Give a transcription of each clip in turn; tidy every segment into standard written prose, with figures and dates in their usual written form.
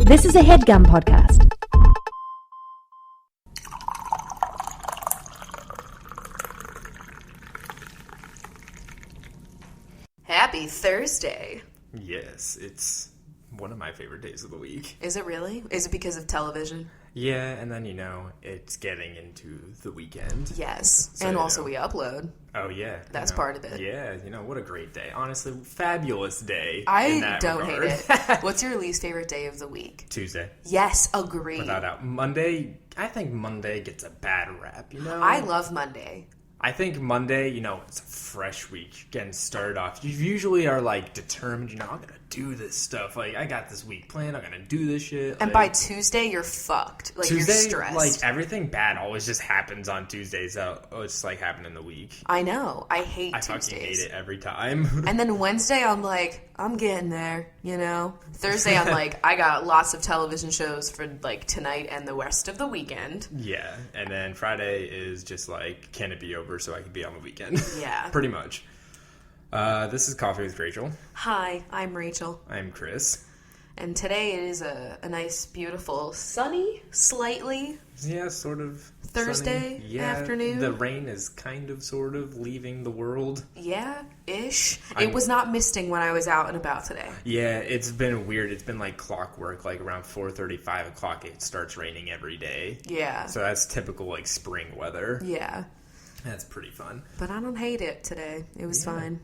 This is a HeadGum podcast. Happy Thursday. Yes, it's one of my favorite days of the week. Is it really? Is it because of television? Yeah, and then, it's getting into the weekend. Yes. So, and also we upload. Oh, yeah. That's part of it. Yeah, what a great day. Honestly, fabulous day. I don't hate it. What's your least favorite day of the week? Tuesday. Yes, agree. Without doubt. Monday, I think Monday gets a bad rap, I love Monday. I think Monday, it's a fresh week getting started off. You usually are, determined, I'm going to do this stuff. I got this week planned. I'm going to do this shit. And by Tuesday, you're fucked. Tuesday, you're stressed. Everything bad always just happens on Tuesdays. It's, happening in the week. I know. I hate Tuesdays. I fucking hate it every time. And then Wednesday, I'm I'm getting there, Thursday, I'm I got lots of television shows for, tonight and the rest of the weekend. Yeah. And then Friday is just, can it be over so I can be on the weekend? Yeah. Pretty much. This is Coffee with Rachel. Hi, I'm Rachel. I'm Chris. And today it is a nice, beautiful, sunny, slightly. Yeah, sort of. Thursday afternoon. The rain is kind of, sort of leaving the world. Yeah, ish. It was not misting when I was out and about today. Yeah, it's been weird. It's been clockwork. Around 4:30, 5 o'clock, it starts raining every day. Yeah. So that's typical, spring weather. Yeah. That's pretty fun. But I don't hate it today. It was fine.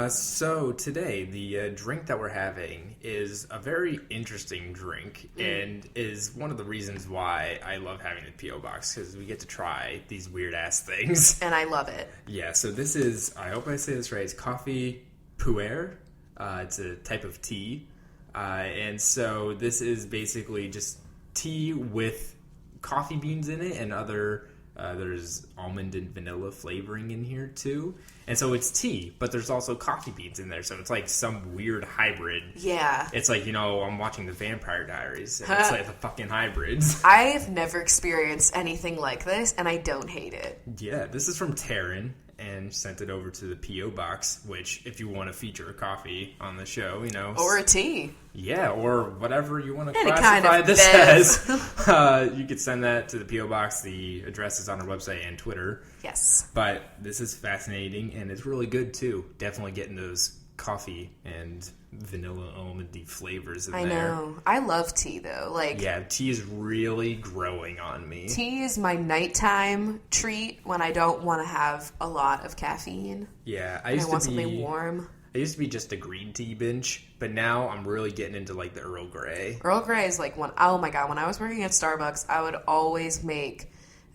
So today, the drink that we're having is a very interesting drink and is one of the reasons why I love having the P.O. Box, because we get to try these weird-ass things. And I love it. Yeah, so this is, I hope I say this right, it's coffee pu'er. It's a type of tea. And so this is basically just tea with coffee beans in it and other... there's almond and vanilla flavoring in here, too. And so it's tea, but there's also coffee beans in there. So it's some weird hybrid. Yeah. It's I'm watching The Vampire Diaries. And it's the fucking hybrids. I've never experienced anything like this, and I don't hate it. Yeah, this is from Taryn. And sent it over to the P.O. Box, which, if you want to feature a coffee on the show, Or a tea. Yeah, or whatever you want to Any classify kind of this as. You could send that to the P.O. Box. The address is on our website and Twitter. Yes. But this is fascinating, and it's really good, too. Definitely getting those coffee and vanilla almondy flavors in there. I know. I love tea, though. Yeah, tea is really growing on me. Tea is my nighttime treat when I don't want to have a lot of caffeine. Yeah, I want something warm. I used to be just a green tea binge, but now I'm really getting into the Earl Grey. Earl Grey is oh my god, when I was working at Starbucks, I would always make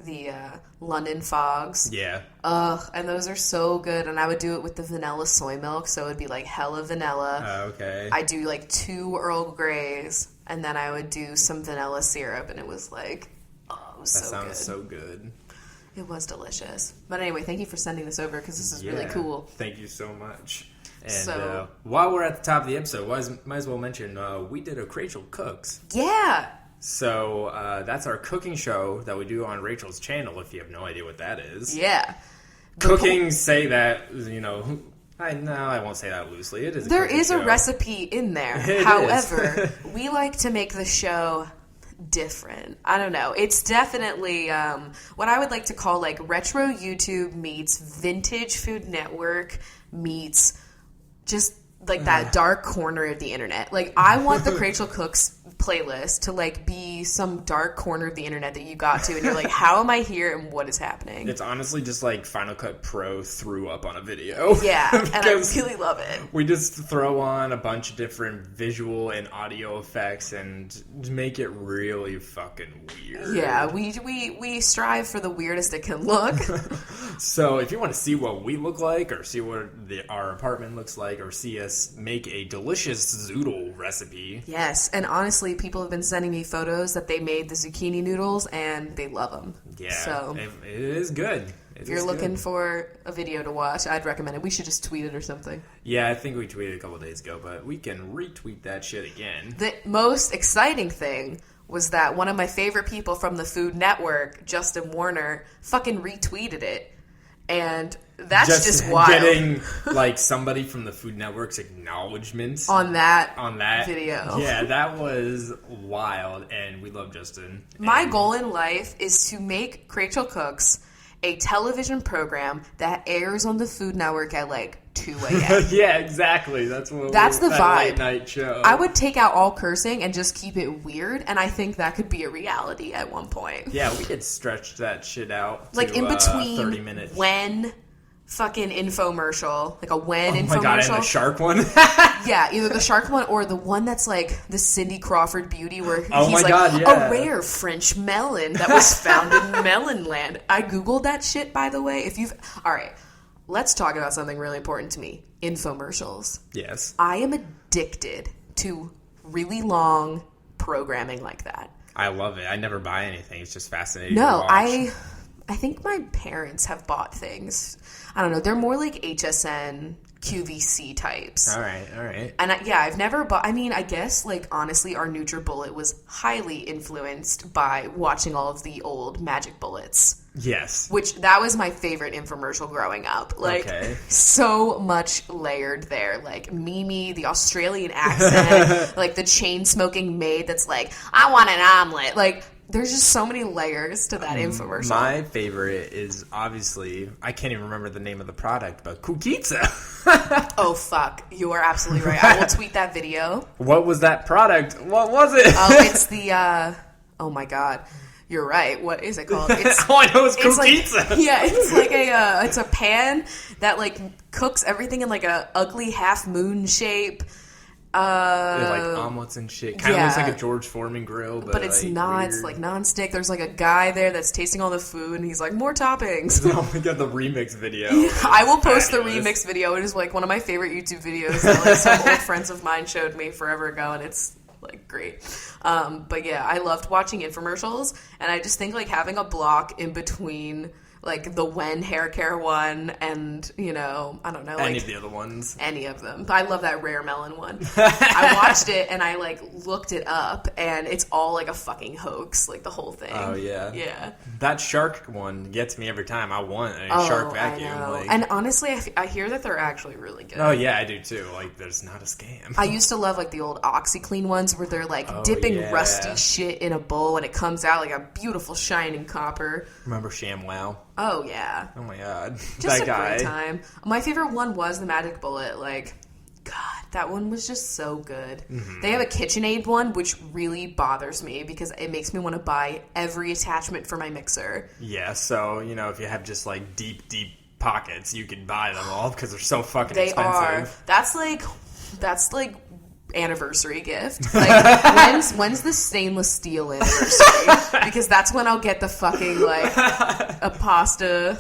the London Fogs. Yeah. And those are so good. And I would do it with the vanilla soy milk, so it would be hella vanilla. Okay. I do 2 Earl Greys, and then I would do some vanilla syrup, and it was it was so good. That sounds so good. It was delicious. But anyway, thank you for sending this over, because this is really cool. Thank you so much. And while we're at the top of the episode, might as well mention we did a CoffeeWithChrachel Cooks. Yeah. So that's our cooking show that we do on Rachel's channel, if you have no idea what that is. Yeah. Cooking, say that, I won't say that loosely. It is. There is a recipe in there. However, we like to make the show different. I don't know. It's definitely what I would like to call retro YouTube meets vintage Food Network meets just that dark corner of the internet. I want the CoffeeWithChrachel Cooks playlist to be some dark corner of the internet that you got to, and you're how am I here and what is happening? It's honestly just Final Cut Pro threw up on a video. Yeah, and I really love it. We just throw on a bunch of different visual and audio effects and make it really fucking weird. Yeah, we strive for the weirdest it can look. So if you want to see what we look like, or see what our apartment looks like, or see us make a delicious zoodle recipe. Yes, and honestly, people have been sending me photos that they made the zucchini noodles, and they love them. Yeah, so it is good. If you're looking for a video to watch, I'd recommend it. We should just tweet it or something. Yeah, I think we tweeted a couple days ago, but we can retweet that shit again. The most exciting thing was that one of my favorite people from the Food Network, Justin Warner, fucking retweeted it. And That's just wild. Getting like somebody from the Food Network's acknowledgement on that video. Yeah, that was wild, and we love Justin. My goal in life is to make Crachel Cooks a television program that airs on the Food Network at like 2 a.m. Yeah, exactly. That's the vibe. Late night show. I would take out all cursing and just keep it weird, and I think that could be a reality at one point. Yeah, we could stretch that shit out to, like in between 30 minutes. When fucking infomercial, like a infomercial. Oh my god, and the shark one? Yeah, either the shark one or the one that's like the Cindy Crawford beauty where he's like, yeah. A rare French melon that was found in Melonland. I Googled that shit, by the way. Alright, let's talk about something really important to me. Infomercials. Yes. I am addicted to really long programming like that. I love it. I never buy anything. It's just fascinating No, to watch. I think my parents have bought things. I don't know. They're more like HSN, QVC types. All right. And I've never bought... I mean, I guess, like, honestly, our NutriBullet was highly influenced by watching all of the old Magic Bullets. Yes. Which, that was my favorite infomercial growing up. Like, so much layered there. Like, Mimi, the Australian accent, like, the chain-smoking maid that's like, I want an omelet. Like... There's just so many layers to that infomercial. My favorite is obviously, I can't even remember the name of the product, but Kukitsa. Oh, fuck. You are absolutely right. I will tweet that video. What was that product? What was it? Oh, it's the, oh my god. You're right. What is it called? All I know is Kukitsa. Like, yeah, it's like it's a pan that, like, cooks everything in, like, a ugly half-moon shape. Like omelets and shit. Kind of looks like a George Foreman grill, but it's like not. weird. It's like nonstick. There's like a guy there that's tasting all the food, and he's like, more toppings. Oh my god, the remix video. Yeah, I will post the remix video. It is like one of my favorite YouTube videos that like some old friends of mine showed me forever ago, and it's like great. But yeah, I loved watching infomercials, and I just think like having a block in between like the Wen hair care one and, you know, I don't know. Any like, of the other ones. Any of them. But I love that rare melon one. I watched it and I like looked it up and it's all like a fucking hoax, like the whole thing. Oh, yeah. Yeah. That shark one gets me every time. I want a shark vacuum. I know. Like... And honestly, I hear that they're actually really good. Oh, yeah, I do too. Like, there's not a scam. I used to love like the old OxyClean ones where they're like dipping rusty shit in a bowl and it comes out like a beautiful shining copper. Remember ShamWow? Oh, yeah. Oh, my God. Just that a guy. great time. My favorite one was the Magic Bullet. Like, God, that one was just so good. Mm-hmm. They have a KitchenAid one, which really bothers me because it makes me want to buy every attachment for my mixer. Yeah, so, you know, if you have just, like, deep pockets, you can buy them all because they're so fucking expensive. That's like anniversary gift. Like, when's the stainless steel anniversary? Because that's when I'll get the fucking, like, a pasta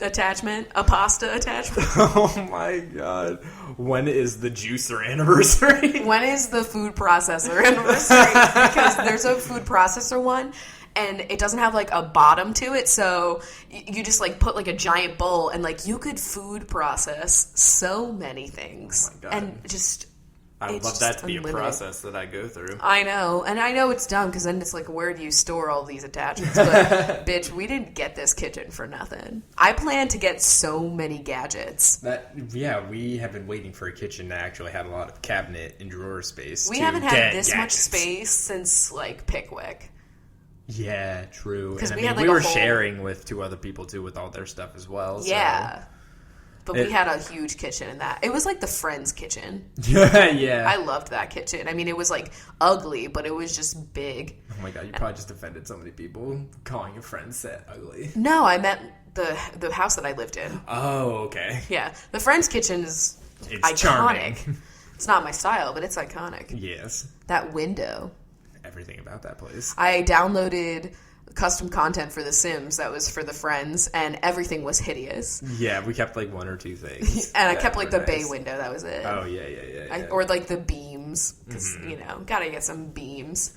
attachment. Oh my god. When is the juicer anniversary? When is the food processor anniversary? Because there's a food processor one and it doesn't have like a bottom to it, so you just like put like a giant bowl and like you could food process so many things. Oh my god. And just I would love that to be a process that I go through. I know. And I know it's dumb because then it's like, where do you store all these attachments? But, bitch, we didn't get this kitchen for nothing. I plan to get so many gadgets. We have been waiting for a kitchen that actually had a lot of cabinet and drawer space. We haven't had this much space since, like, Pickwick. Yeah, true. And we had, like, we were sharing with 2 other people, too, with all their stuff as well. Yeah. So. But we had a huge kitchen in that. It was like the Friends kitchen. Yeah. I loved that kitchen. I mean, it was like ugly, but it was just big. Oh my god, you probably just offended so many people calling your Friends set ugly. No, I meant the house that I lived in. Oh, okay. Yeah. The Friends kitchen is iconic. Charming. It's not my style, but it's iconic. Yes. That window. Everything about that place. I downloaded custom content for The Sims that was for the Friends, and everything was hideous. Yeah, we kept like 1 or 2 things. And I kept like the bay window, that was it. Oh, yeah. Or like the beams, because, you know, gotta get some beams.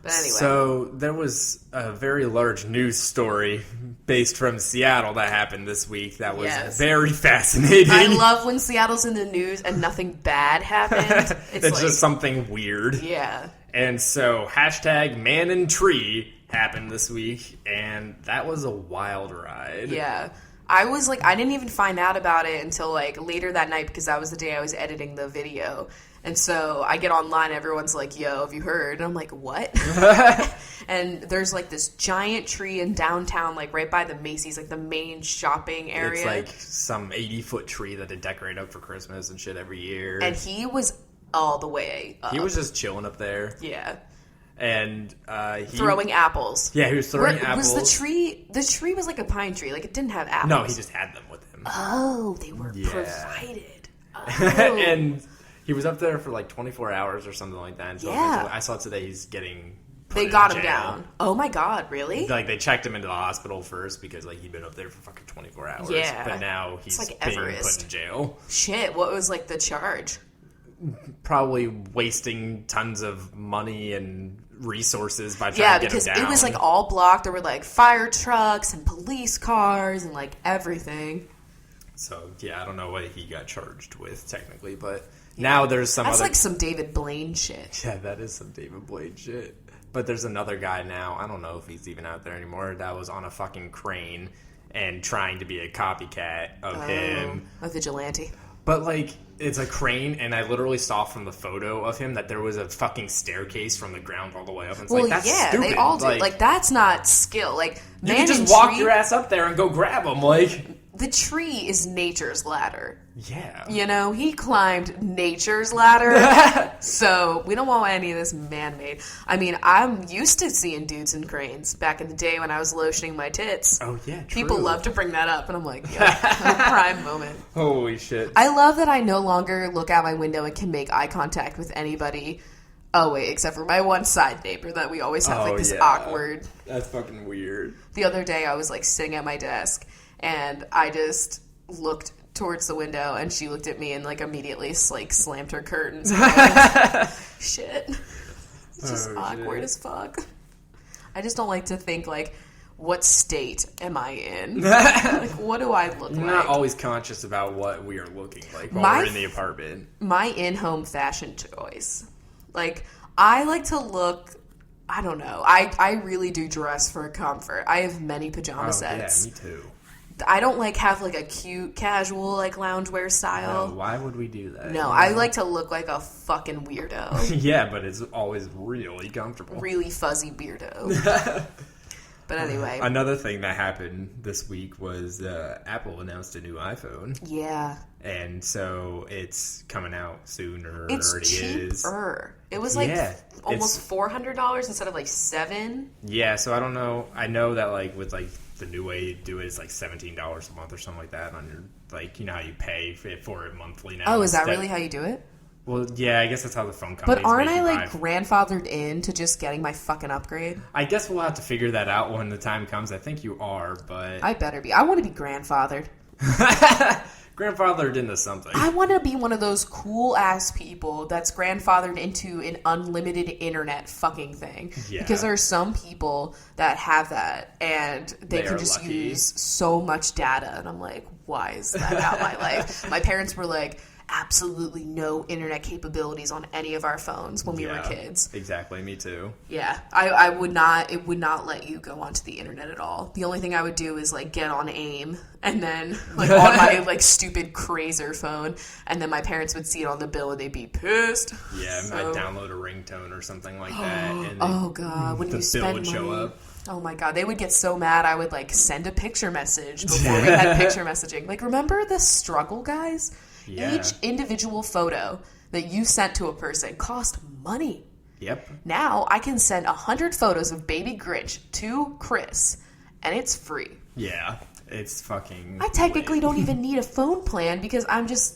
But anyway. So there was a very large news story based from Seattle that happened this week that was very fascinating. I love when Seattle's in the news and nothing bad happened. It's like, just something weird. Yeah. And so #ManInTree happened this week, and that was a wild ride. Yeah. I was like, I didn't even find out about it until like later that night because that was the day I was editing the video. And so I get online, everyone's like, yo, have you heard? And I'm like, what? And there's like this giant tree in downtown, like right by the Macy's, like the main shopping area. It's like some 80-foot tree that they decorate up for Christmas and shit every year. And he was all the way up. He was just chilling up there. Yeah. And throwing apples. Yeah, he was throwing apples. Was the tree was like a pine tree, like it didn't have apples. No, he just had them with him. Oh, they were provided. Oh. And he was up there for like 24 hours or something like that. And so I saw today he's getting They got him down. Oh my god, really? Like they checked him into the hospital first because like he'd been up there for fucking 24 hours. Yeah. But now he's like being Everest. put in jail. Shit, what was like the charge? Probably wasting tons of money and resources by trying to get him down. Yeah, because it was like all blocked. There were like fire trucks and police cars and like everything. So yeah, I don't know what he got charged with technically, but now there's some That's other... like some David Blaine shit. Yeah, that is some David Blaine shit. But there's another guy now, I don't know if he's even out there anymore, that was on a fucking crane and trying to be a copycat of him. A vigilante. But, like, it's a crane, and I literally saw from the photo of him that there was a fucking staircase from the ground all the way up. And it's like, that's stupid. They all do. Like, that's not skill. Like, you can just walk your ass up there and go grab him, like... The tree is nature's ladder. Yeah. You know, he climbed nature's ladder. So, we don't want any of this man-made. I mean, I'm used to seeing dudes in cranes back in the day when I was lotioning my tits. Oh, yeah, true. People love to bring that up, and I'm like, yeah, prime moment. Holy shit. I love that I no longer look out my window and can make eye contact with anybody. Oh, wait, except for my one side neighbor that we always have, like, this awkward... That's fucking weird. The other day, I was, like, sitting at my desk, and I just looked towards the window, and she looked at me and, like, immediately, like, slammed her curtains. Like, shit. It's just awkward as fuck. I just don't like to think, like, what state am I in? Like, what do I look like? You're not always conscious about what we are looking like while we're in the apartment. My in-home fashion choice. Like, I like to look... I don't know. I really do dress for comfort. I have many pajama sets. Yeah, me too. I don't like have like a cute casual like loungewear style. No, why would we do that? No, I like to look like a fucking weirdo. Yeah, but it's always really comfortable. Really fuzzy weirdo. But anyway. Another thing that happened this week was Apple announced a new iPhone. Yeah. And so it's coming out soon, or it's already cheaper. is. It was like almost $400 instead of like $7. Yeah, so I don't know. I know that like with like the new way you do it is like $17 a month or something like that on your, like, you know how you pay for it monthly now. Oh, is that really how you do it? Well, yeah, I guess that's how the phone companies. But aren't I like grandfathered into just getting my fucking upgrade? I guess we'll have to figure that out when the time comes. I think you are, but I better be. I want to be grandfathered. Grandfathered into something. I want to be one of those cool ass people that's grandfathered into an unlimited internet fucking thing. Yeah. Because there are some people that have that and they can just use so much data, and I'm like, why is that about my life? My parents were like, absolutely no internet capabilities on any of our phones when we were kids. Exactly, me too. Yeah, I would not, it would not let you go onto the internet at all. The only thing I would do is like get on AIM and then like on my like stupid Crazer phone, and then my parents would see it on the bill and they'd be pissed. Yeah, I'd download a ringtone or something like that. And oh god, when you spend bill would money. show up. Oh my god, they would get so mad. I would like send a picture message before we had picture messaging. Like, remember the struggle, guys? Yeah. Each individual photo that you sent to a person cost money. Yep. Now I can send 100 photos of Baby Grinch to Chris, and it's free. Yeah, it's fucking. I technically don't even need a phone plan because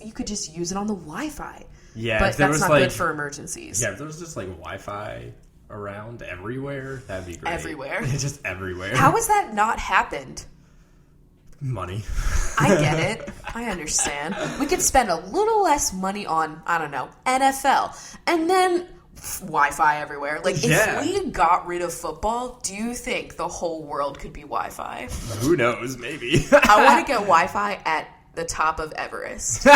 you could just use it on the Wi-Fi. Yeah, but that's not good for emergencies. Yeah, if there was just like Wi-Fi around everywhere, that'd be great. Everywhere. Just everywhere. How has that not happened? Money. I get it. I understand. We could spend a little less money on, I don't know, NFL. And then Wi-Fi everywhere. Like, if we got rid of football, do you think the whole world could be Wi-Fi? Who knows? Maybe. I want to get Wi-Fi at the top of Everest.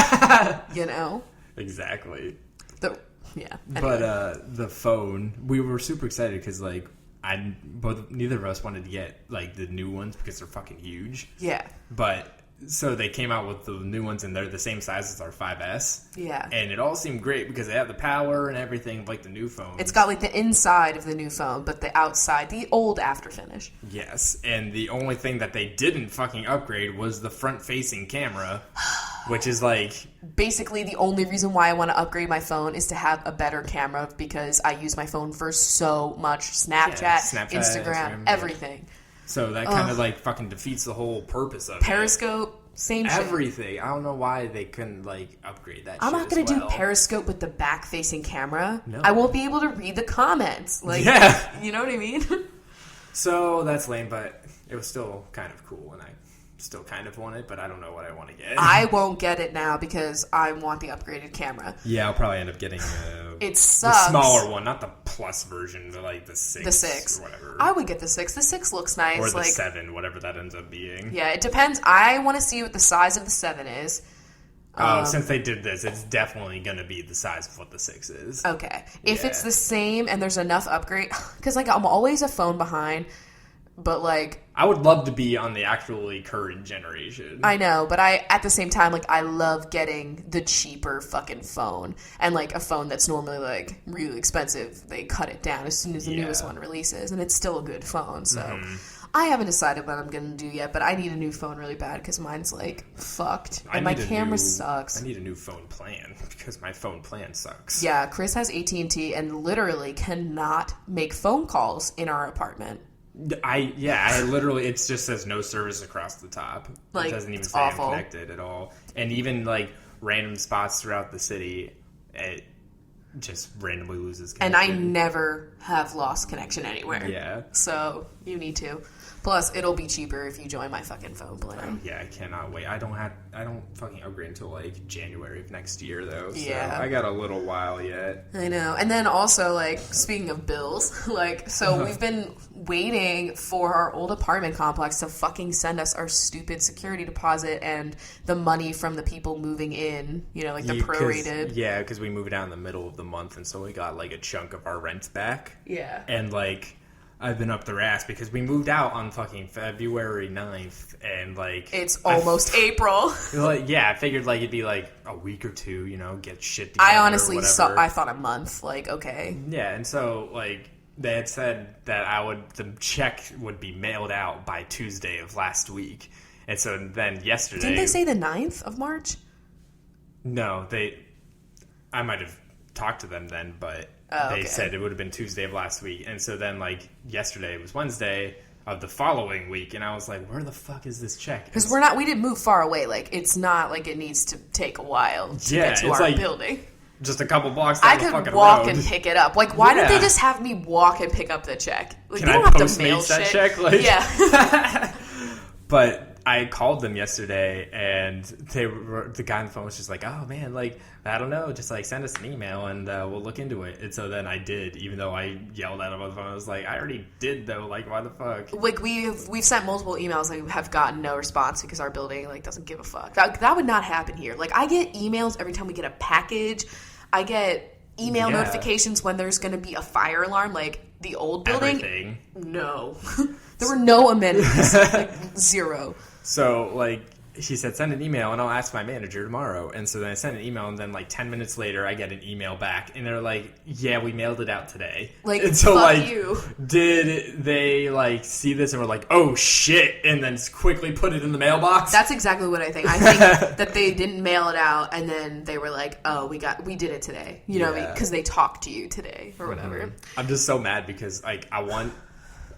You know? Exactly. Yeah. Anyway. But the phone, we were super excited because, like, neither of us wanted to get like the new ones because they're fucking huge. Yeah. But so they came out with the new ones, and they're the same size as our 5S. Yeah. And it all seemed great because they have the power and everything like the new phone. It's got like the inside of the new phone, but the outside, the old after finish. Yes. And the only thing that they didn't fucking upgrade was the front-facing camera, which is like... Basically, the only reason why I want to upgrade my phone is to have a better camera because I use my phone for so much. Snapchat, Instagram, everything. So that kind of like fucking defeats the whole purpose of Periscope, same shit. Everything. I don't know why they couldn't like upgrade that. I'm shit not going to do Periscope with the back-facing camera. No. I won't be able to read the comments. Like, yeah. You know what I mean? So that's lame, but it was still kind of cool, and I still kind of want it, but I don't know what I want to get. I won't get it now because I want the upgraded camera. Yeah, I'll probably end up getting it sucks. The smaller one, not the plus version, but like the 6. The 6. Or whatever. I would get the 6. The 6 looks nice. Or the 7, whatever that ends up being. Yeah, it depends. I want to see what the size of the 7 is. Since they did this, it's definitely going to be the size of what the 6 is. Okay. If it's the same and there's enough upgrade... Because, like, I'm always a phone behind... But, like... I would love to be on the actually current generation. I know, but at the same time, like, I love getting the cheaper fucking phone. And, like, a phone that's normally, like, really expensive, they cut it down as soon as the newest one releases. And it's still a good phone, so... I haven't decided what I'm going to do yet, but I need a new phone really bad because mine's, like, fucked. And my camera sucks. I need a new phone plan because my phone plan sucks. Yeah, Chris has AT&T and literally cannot make phone calls in our apartment. I literally, it just says no service across the top. Like, it doesn't even say awful. I'm connected at all. And even like random spots throughout the city, it just randomly loses connection. And I never have lost connection anywhere. Yeah. So you need to. Plus, it'll be cheaper if you join my fucking phone plan. Yeah, I cannot wait. I don't fucking upgrade until like January of next year though. So yeah. I got a little while yet. I know. And then also, like, speaking of bills, like, so we've been waiting for our old apartment complex to fucking send us our stupid security deposit and the money from the people moving in, you know, like the prorated. Yeah, because we moved out in the middle of the month, and so we got like a chunk of our rent back. Yeah. And like... I've been up their ass because we moved out on fucking February 9th, and like... It's almost April. Like, yeah, I figured like it'd be like a week or two, you know, get shit together. I honestly I thought a month, like, okay. Yeah, and so like they had said that the check would be mailed out by Tuesday of last week. And so then yesterday... Didn't they say the 9th of March? No, I might have talked to them then, but... They said it would have been Tuesday of last week. And so then, like, yesterday was Wednesday of the following week. And I was like, where the fuck is this check? Because we didn't move far away. Like, it's not like it needs to take a while to get to our like building. Just a couple blocks down the fucking road. I could walk and pick it up. Like, why didn't they just have me walk and pick up the check? Like, Can they don't I have to mail Postmates that shit. check? Like, yeah. But I called them yesterday, and the guy on the phone was just like, "Oh man, like I don't know, just like send us an email and we'll look into it." And so then I did, even though I yelled at him on the phone. I was like, "I already did though. Like, why the fuck?" Like we've sent multiple emails and have gotten no response because our building like doesn't give a fuck. That would not happen here. Like, I get emails every time we get a package. I get email notifications when there's going to be a fire alarm. Like the old building, everything. No, there were no amenities. Like, zero. So, like, she said, send an email, and I'll ask my manager tomorrow. And so then I sent an email, and then, like, 10 minutes later, I get an email back. And they're like, yeah, we mailed it out today. Like, and so, fuck like, you. Did they, like, see this and were like, oh, shit, and then quickly put it in the mailbox? That's exactly what I think. I think that they didn't mail it out, and then they were like, oh, we did it today. You know what I mean? Because they talked to you today or whatever. Mm-hmm. I'm just so mad because, like, I want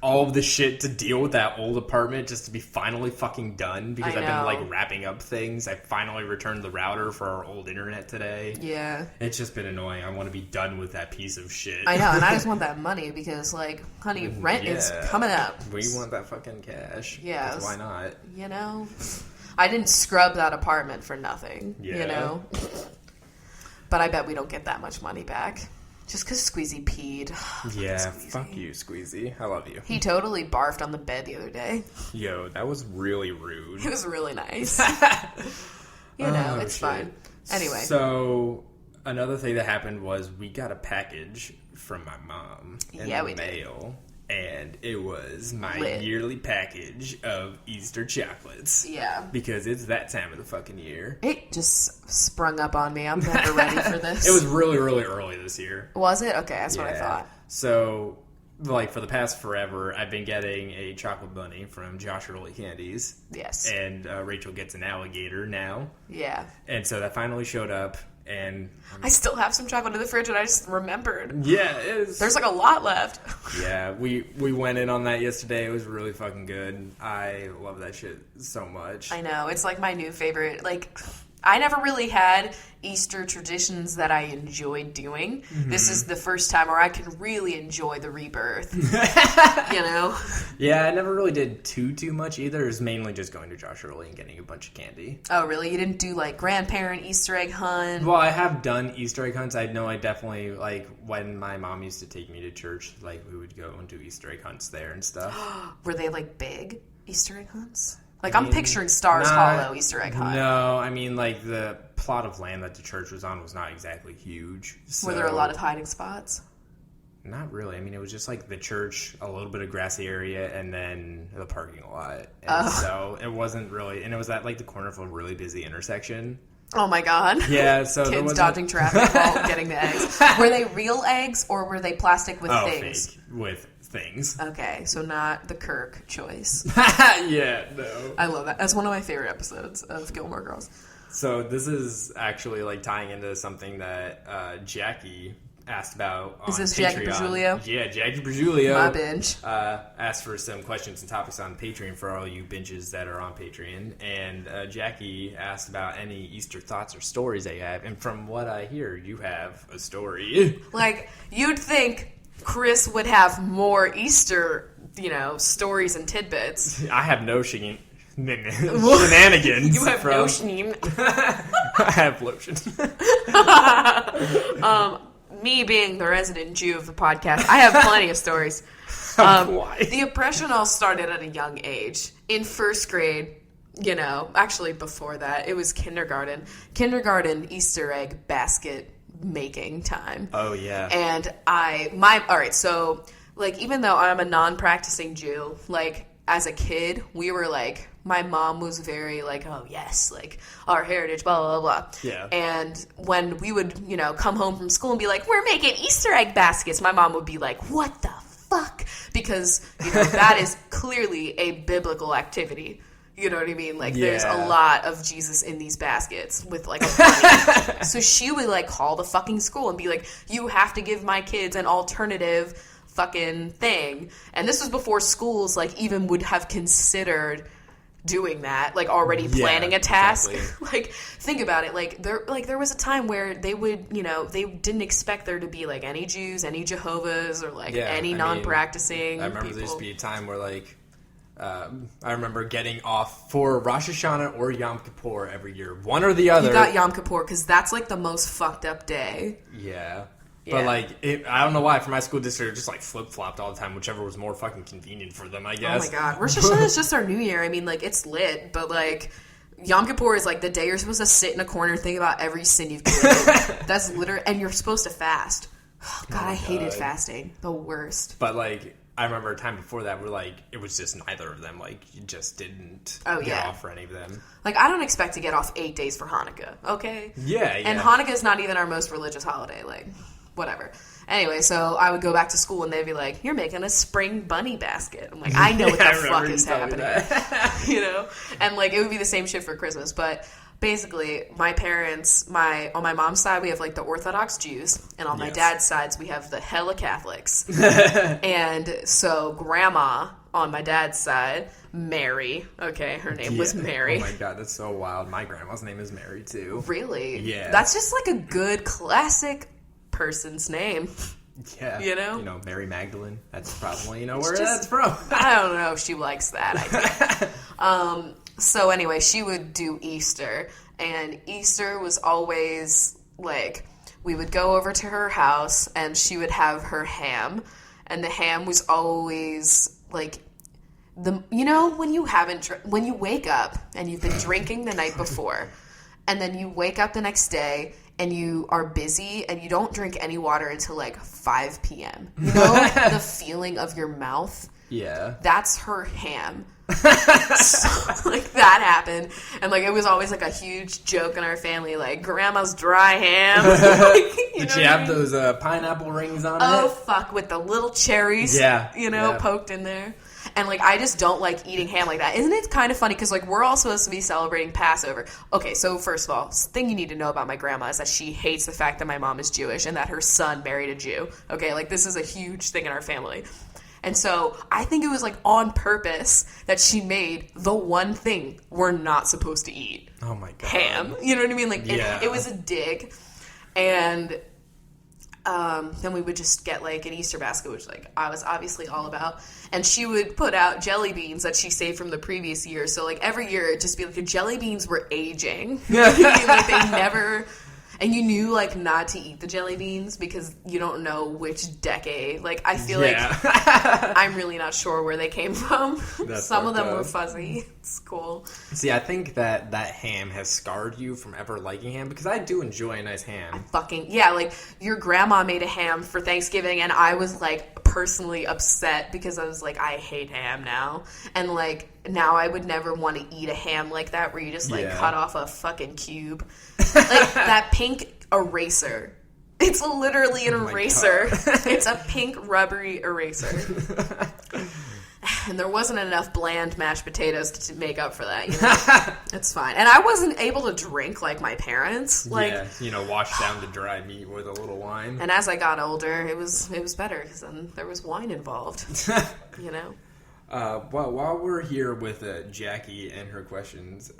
all of the shit to deal with that old apartment just to be finally fucking done because I've been like wrapping up things. I finally returned the router for our old internet today. Yeah. It's just been annoying. I want to be done with that piece of shit. I know, and I just want that money because, like, honey, rent is coming up. We want that fucking cash. Yeah. Why not? You know? I didn't scrub that apartment for nothing. Yeah. You know? But I bet we don't get that much money back. Just because Squeezy peed. Yeah, Squeezy. Fuck you, Squeezy. I love you. He totally barfed on the bed the other day. Yo, that was really rude. It was really nice. You know, it's fine. Anyway. So, another thing that happened was we got a package from my mom in the mail. and it was my Lit. yearly package of Easter chocolates. Yeah. Because it's that time of the fucking year. It just sprung up on me. I'm never ready for this. It was really, really early this year. Was it? Okay, that's what I thought. So, like, for the past forever, I've been getting a chocolate bunny from Josh Early Candies. Yes. And Rachel gets an alligator now. Yeah. And so that finally showed up, and... I still have some chocolate in the fridge, and I just remembered. Yeah, it is. There's, like, a lot left. Yeah, we went in on that yesterday. It was really fucking good. I love that shit so much. I know. It's, like, my new favorite. Like, I never really had Easter traditions that I enjoyed doing. Mm-hmm. This is the first time where I can really enjoy the rebirth. You know? Yeah, I never really did too much either. It was mainly just going to Josh Early and getting a bunch of candy. Oh, really? You didn't do, like, grandparent Easter egg hunt? Well, I have done Easter egg hunts. I know I definitely, like, when my mom used to take me to church, like, we would go and do Easter egg hunts there and stuff. Were they, like, big Easter egg hunts? Like, I'm picturing Stars Hollow Easter egg hunt. No, I mean, like, the plot of land that the church was on was not exactly huge. So, were there a lot of hiding spots? Not really. I mean, it was just, like, the church, a little bit of grassy area, and then the parking lot. And so it wasn't really... And it was at, like, the corner of a really busy intersection. Oh, my God. Yeah, so Kids dodging traffic while getting the eggs. Were they real eggs, or were they plastic with things? Fake. With things. Okay, so not the Kirk choice. Yeah, no. I love that. That's one of my favorite episodes of Gilmore Girls. So this is actually like tying into something that Jackie asked about on Is this Patreon. Jackie Bergiulio? Yeah, Jackie Bergiulio. My binge. Asked for some questions and topics on Patreon for all you binges that are on Patreon. And Jackie asked about any Easter thoughts or stories that you have. And from what I hear, you have a story. Like, you'd think Chris would have more Easter, stories and tidbits. I have no shenanigans. You have no sheen. I have lotion. Me being the resident Jew of the podcast, I have plenty of stories. Why? The oppression all started at a young age. In first grade, actually before that, it was kindergarten. Kindergarten Easter egg basket making time. Oh, yeah. And so, like, even though I'm a non-practicing Jew, like, as a kid, we were, like, my mom was very, like, oh, yes, like, our heritage, blah, blah, blah, blah. Yeah. And when we would, come home from school and be like, we're making Easter egg baskets, my mom would be like, what the fuck? Because, that is clearly a biblical activity. You know what I mean? Like, there's a lot of Jesus in these baskets with, like, a bunny. So she would, like, call the fucking school and be like, you have to give my kids an alternative fucking thing. And this was before schools, like, even would have considered doing that, like, already planning a task. Exactly. Like, think about it. Like, there was a time where they would, they didn't expect there to be, like, any Jews, any Jehovah's, or, like, any non-practicing I remember people. there used to be a time where, like, I remember getting off for Rosh Hashanah or Yom Kippur every year. One or the other. You got Yom Kippur because that's, like, the most fucked up day. Yeah. But, like, I don't know why, for my school district, it just, like, flip-flopped all the time, whichever was more fucking convenient for them, I guess. Oh, my God. Rosh Hashanah is just our new year. I mean, like, it's lit, but, like, Yom Kippur is, like, the day you're supposed to sit in a corner and think about every sin you've committed. That's literally... And you're supposed to fast. Oh, God, I hated fasting. The worst. But, like... I remember a time before that where, like, it was just neither of them. Like, you just didn't get off for any of them. Like, I don't expect to get off 8 days for Hanukkah, okay? Yeah. And Hanukkah is not even our most religious holiday. Like, whatever. Anyway, so I would go back to school and they'd be like, you're making a spring bunny basket. I'm like, I know what the fuck is happening. And, like, it would be the same shit for Christmas. But... basically, my parents, on my mom's side, we have, like, the Orthodox Jews, and on my dad's sides, we have the hella Catholics. And so Grandma, on my dad's side, Mary, okay, her name was Mary. Oh my God, that's so wild. My grandma's name is Mary, too. Really? Yeah. That's just, like, a good classic person's name. Yeah. Mary Magdalene. That's probably, where that's from. I don't know if she likes that idea. So anyway, she would do Easter, and Easter was always, like, we would go over to her house, and she would have her ham, and the ham was always, like, when you wake up, and you've been drinking the night before, and then you wake up the next day, and you are busy and you don't drink any water until like 5 p.m. You know, like the feeling of your mouth? Yeah. That's her ham. So, like, that happened. And, like, it was always, like, a huge joke in our family, like, Grandma's dry ham. Like, Did she have those pineapple rings on it? Oh, fuck, with the little cherries, poked in there. And, like, I just don't like eating ham like that. Isn't it kind of funny? Because, like, we're all supposed to be celebrating Passover. Okay, so first of all, the thing you need to know about my grandma is that she hates the fact that my mom is Jewish and that her son married a Jew. Okay, like, this is a huge thing in our family. And so I think it was, like, on purpose that she made the one thing we're not supposed to eat. Oh, my God. Ham. You know what I mean? Like, it was a dig. And then we would just get, like, an Easter basket, which, like, I was obviously all about. And she would put out jelly beans that she saved from the previous year. So, like, every year it'd just be, like, the jelly beans were aging. Like, they never... And you knew, like, not to eat the jelly beans because you don't know which decade. Like, I feel like I'm really not sure where they came from. Some of them were fuzzy. It's cool. See, I think that ham has scarred you from ever liking ham because I do enjoy a nice ham. Like, your grandma made a ham for Thanksgiving and I was, like, personally upset because I was like, I hate ham now. And, like, now I would never want to eat a ham like that where you just, like, cut off a fucking cube. Like, that pink eraser. It's literally an eraser. It's a pink rubbery eraser. And there wasn't enough bland mashed potatoes to make up for that, you know? It's fine. And I wasn't able to drink like my parents. Like, wash down the dry meat with a little wine. And as I got older, it was better because then there was wine involved, you know? While we're here with Jackie and her questions,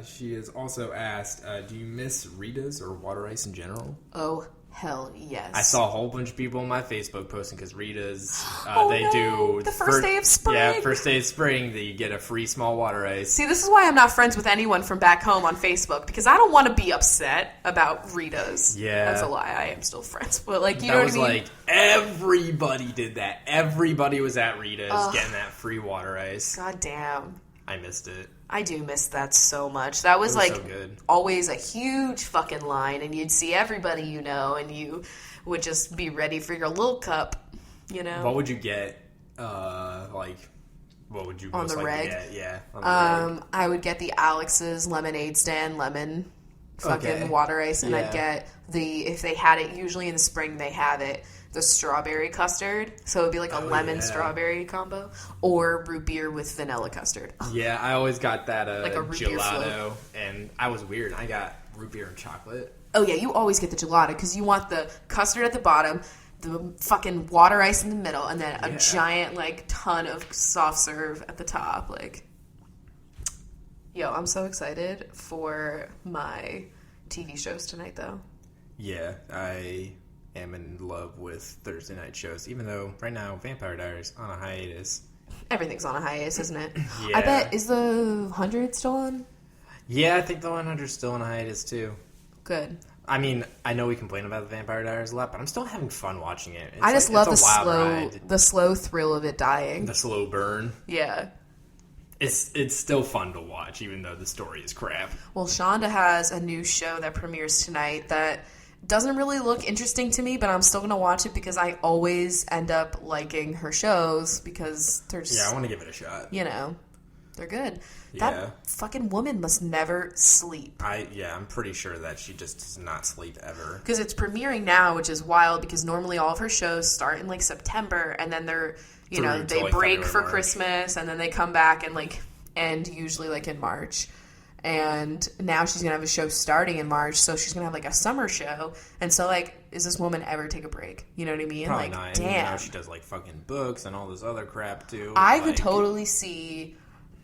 she has also asked, do you miss Rita's or water ice in general? Oh, hell yes. I saw a whole bunch of people on my Facebook posting because Rita's, do the first day of spring. Yeah, first day of spring, that you get a free small water ice. See, this is why I'm not friends with anyone from back home on Facebook because I don't want to be upset about Rita's. Yeah. That's a lie. I am still friends. But, like, you know what I mean? Like, everybody did that. Everybody was at Rita's getting that free water ice. God damn. I missed it. I do miss that so much. That was like, so good. Always a huge fucking line, and you'd see everybody you know, and you would just be ready for your little cup, you know? What would you get, what would you on most the likely reg? get? Yeah, on the reg. I would get the Alex's lemonade stand lemon fucking water ice, and I'd get if they had it, usually in the spring they have it, the strawberry custard, so it would be like a lemon strawberry combo, or root beer with vanilla custard. Yeah, I always got that like a root beer gelato, and I was weird. I got root beer and chocolate. Oh yeah, you always get the gelato because you want the custard at the bottom, the fucking water ice in the middle, and then a giant like ton of soft serve at the top. Like, yo, I'm so excited for my TV shows tonight, though. Yeah, I am in love with Thursday night shows, even though right now Vampire Diaries on a hiatus. Everything's on a hiatus, isn't it? Yeah. I bet, is the 100 still on? Yeah, I think the 100's still on a hiatus too. Good. I mean, I know we complain about the Vampire Diaries a lot, but I'm still having fun watching it. I just love the slow thrill of it dying. The slow burn. Yeah. It's still fun to watch, even though the story is crap. Well, Shonda has a new show that premieres tonight that doesn't really look interesting to me, but I'm still going to watch it because I always end up liking her shows because they're just... Yeah, I want to give it a shot. You know, they're good. Yeah. That fucking woman must never sleep. I'm pretty sure that she just does not sleep ever. Because it's premiering now, which is wild because normally all of her shows start in, like, September, and then they're, you know, they break for Christmas, and then they come back and, like, end usually, like, in March. And now she's going to have a show starting in March, so she's going to have, like, a summer show. And so, like, is this woman ever take a break? You know what I mean? Probably like, not. Damn. And, you know, she does, like, fucking books and all this other crap, too. I could totally see,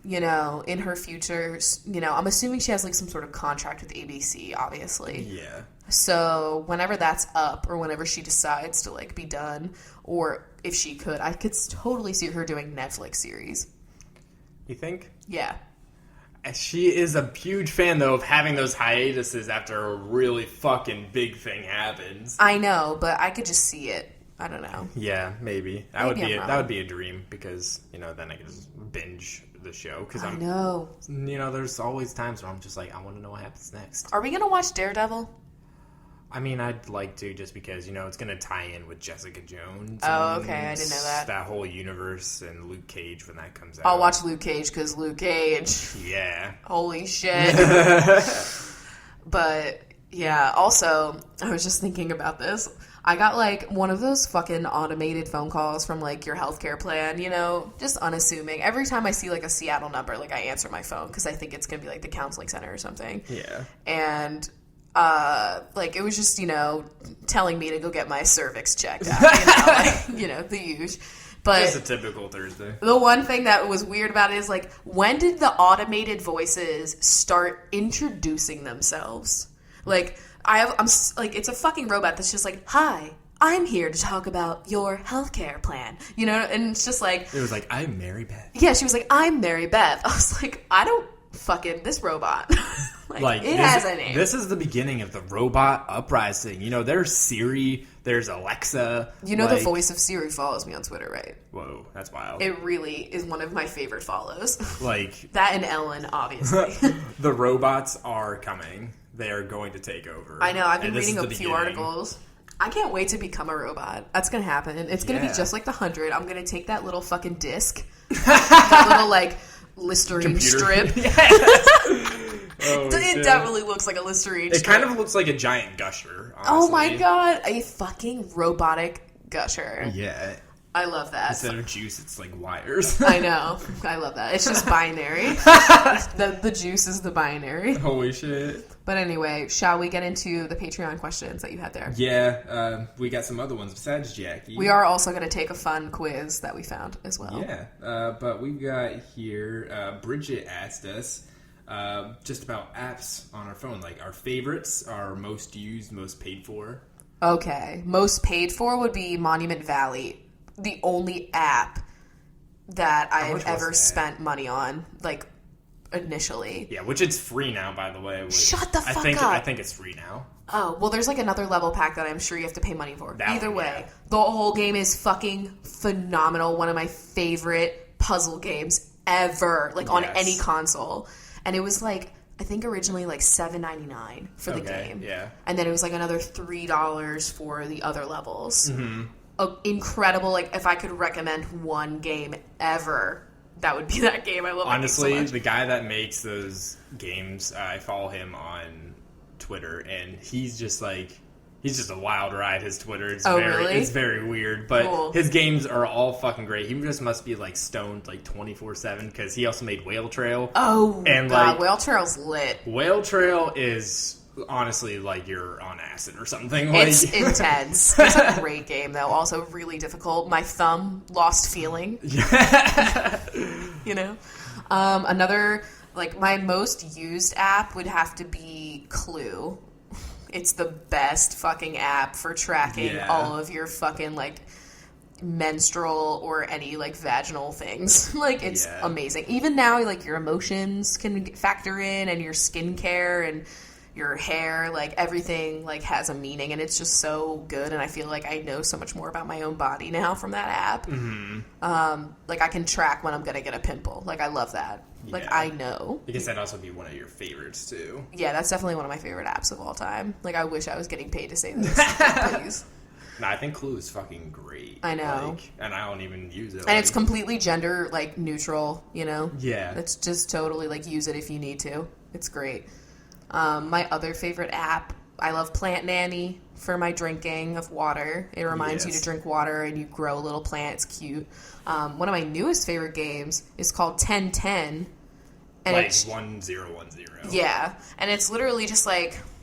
you know, in her future, you know, I'm assuming she has, like, some sort of contract with ABC, obviously. Yeah. So whenever that's up or whenever she decides to, like, be done, or if she could, I could totally see her doing Netflix series. You think? Yeah. She is a huge fan, though, of having those hiatuses after a really fucking big thing happens. I know, but I could just see it. I don't know. Yeah, maybe. That would be a dream because, you know, then I could just binge the show. Cause I know. You know, there's always times where I'm just like, I want to know what happens next. Are we going to watch Daredevil? I mean, I'd like to just because, it's going to tie in with Jessica Jones. Oh, okay. I didn't know that. That whole universe and Luke Cage when that comes out. I'll watch Luke Cage because Luke Cage. Yeah. Holy shit. But, yeah. Also, I was just thinking about this. I got, one of those fucking automated phone calls from, your healthcare plan, just unassuming. Every time I see, a Seattle number, I answer my phone because I think it's going to be, the counseling center or something. Yeah. And... it was just, telling me to go get my cervix checked out, the huge. But it's a typical Thursday. The one thing that was weird about it is, when did the automated voices start introducing themselves? It's a fucking robot that's just hi, I'm here to talk about your healthcare plan, and it's just It was I'm Mary Beth. Yeah, she was I'm Mary Beth. I was I don't fucking, this robot. It has a name. This is the beginning of the robot uprising. There's Siri, there's Alexa. The voice of Siri follows me on Twitter, right? Whoa, that's wild. It really is one of my favorite follows. That and Ellen, obviously. The robots are coming. They are going to take over. I know. I've been reading a few articles. I can't wait to become a robot. That's going to happen. It's going to be just like the 100. I'm going to take that little fucking disc. That little, Listerine strip. It definitely looks like a Listerine strip. It kind of looks like a giant gusher, honestly. Oh my god, a fucking robotic gusher. Yeah. I love that. Instead of juice, it's wires. I know. I love that. It's just binary. The juice is the binary. Holy shit. But anyway, shall we get into the Patreon questions that you had there? Yeah, we got some other ones besides Jackie. We are also going to take a fun quiz that we found as well. Yeah, but we got here, Bridget asked us just about apps on our phone, our favorites, our most used, most paid for. Okay, most paid for would be Monument Valley, the only app that I've ever spent money on, initially. Yeah, which it's free now, by the way. Shut the fuck up. I think it's free now. Oh, well, there's another level pack that I'm sure you have to pay money for. Either way, the whole game is fucking phenomenal. One of my favorite puzzle games ever, on any console. And it was I think originally $7.99 for the game. Yeah. And then it was another $3 for the other levels. Mm-hmm. Incredible. If I could recommend one game ever, that would be that game. I love Honestly, that game so much. The guy that makes those games, I follow him on Twitter, and he's just he's just a wild ride, his Twitter. Really? It's very weird, but cool. His games are all fucking great. He just must be stoned 24/7 because he also made Whale Trail. Oh, and God, Whale Trail's lit. Whale Trail is honestly you're on acid or something. It's intense. It's a great game though. Also really difficult. My thumb lost feeling. Yeah. Another my most used app would have to be Clue. It's the best fucking app for tracking all of your fucking menstrual or any vaginal things. It's amazing. Even now your emotions can factor in, and your skincare and your hair, everything has a meaning, and it's just so good. And I feel I know so much more about my own body now from that app. Mm-hmm. I can track when I'm gonna get a pimple. I love that. I know. I guess that'd also be one of your favorites too. Yeah, that's definitely one of my favorite apps of all time. I wish I was getting paid to say this. Please. No, I think Clue is fucking great. I know. And I don't even use it. And it's completely gender neutral. Yeah. It's just totally use it if you need to. It's great. My other favorite app, I love Plant Nanny for my drinking of water. It reminds you to drink water, and you grow a little plant. It's cute. One of my newest favorite games is called 1010. And it's 1010. Yeah. And it's literally just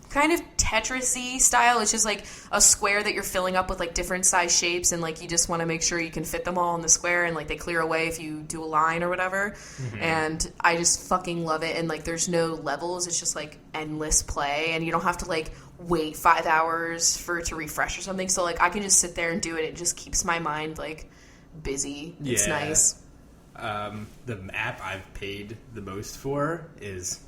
kind of Tetris-y style. It's just a square that you're filling up with different size shapes, and you just want to make sure you can fit them all in the square, and they clear away if you do a line or whatever. Mm-hmm. And I just fucking love it. And there's no levels. It's just endless play, and you don't have to wait 5 hours for it to refresh or something. So I can just sit there and do it. It just keeps my mind busy. It's nice. The app I've paid the most for is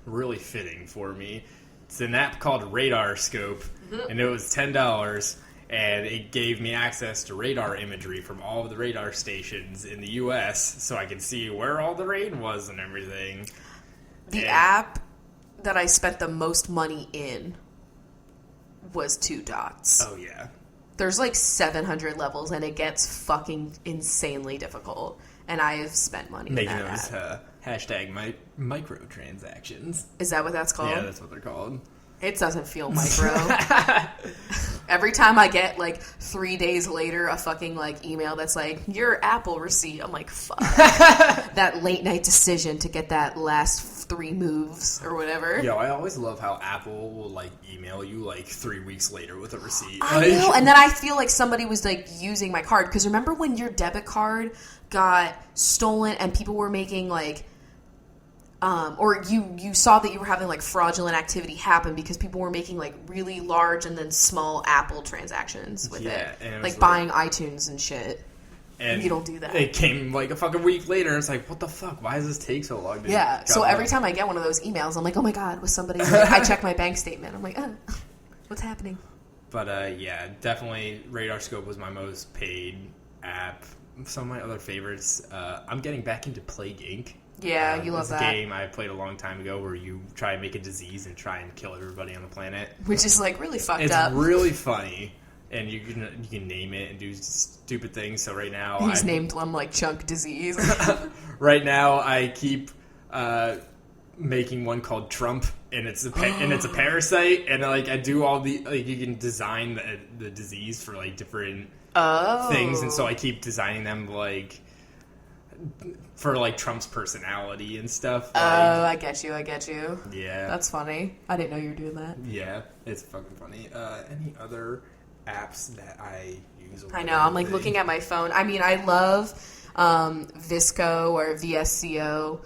really fitting for me. It's an app called Radar Scope, and it was $10, and it gave me access to radar imagery from all of the radar stations in the U.S., so I could see where all the rain was and everything. The app that I spent the most money in was 2 dots. Oh, yeah. There's like 700 levels, and it gets fucking insanely difficult. And I have spent money making in that those hashtag microtransactions. Is that what that's called? Yeah, that's what they're called. It doesn't feel micro. Every time I get, like, 3 days later a fucking, like, email that's like, your Apple receipt, I'm like, fuck. That late night decision to get that last 3 moves or whatever. Yo, I always love how Apple will, like, email you, like, 3 weeks later with a receipt. I know, and then I feel like somebody was, like, using my card. Because remember when your debit card got stolen and people were making, like... or you saw that you were having, like, fraudulent activity happen because people were making, like, really large and then small Apple transactions with it. And it was like buying iTunes and shit. And you don't do that. It came, like, a fucking week later, and it's like, what the fuck? Why does this take so long to Yeah, so every time I get one of those emails, I'm like, oh my god, was somebody... Like, I check my bank statement. I'm like, what's happening? But, yeah, definitely Radar Scope was my most paid app. Some of my other favorites, I'm getting back into Plague Inc. Yeah, you love that. It's a game I played a long time ago where you try and make a disease and try and kill everybody on the planet. Which is, like, really fucked up. It's really funny, and you can name it and do stupid things. So right now... He's named one, like, Chunk Disease. Right now, I keep making one called Trump, and it's a parasite, and, like, I do all the... Like, you can design the disease for, like, different things, and so I keep designing them, like... for, like, Trump's personality and stuff. Like, I get you. Yeah. That's funny. I didn't know you were doing that. Yeah, it's fucking funny. Any other apps that I use? I know. I'm, like, looking at my phone. I mean, I love Visco or VSCO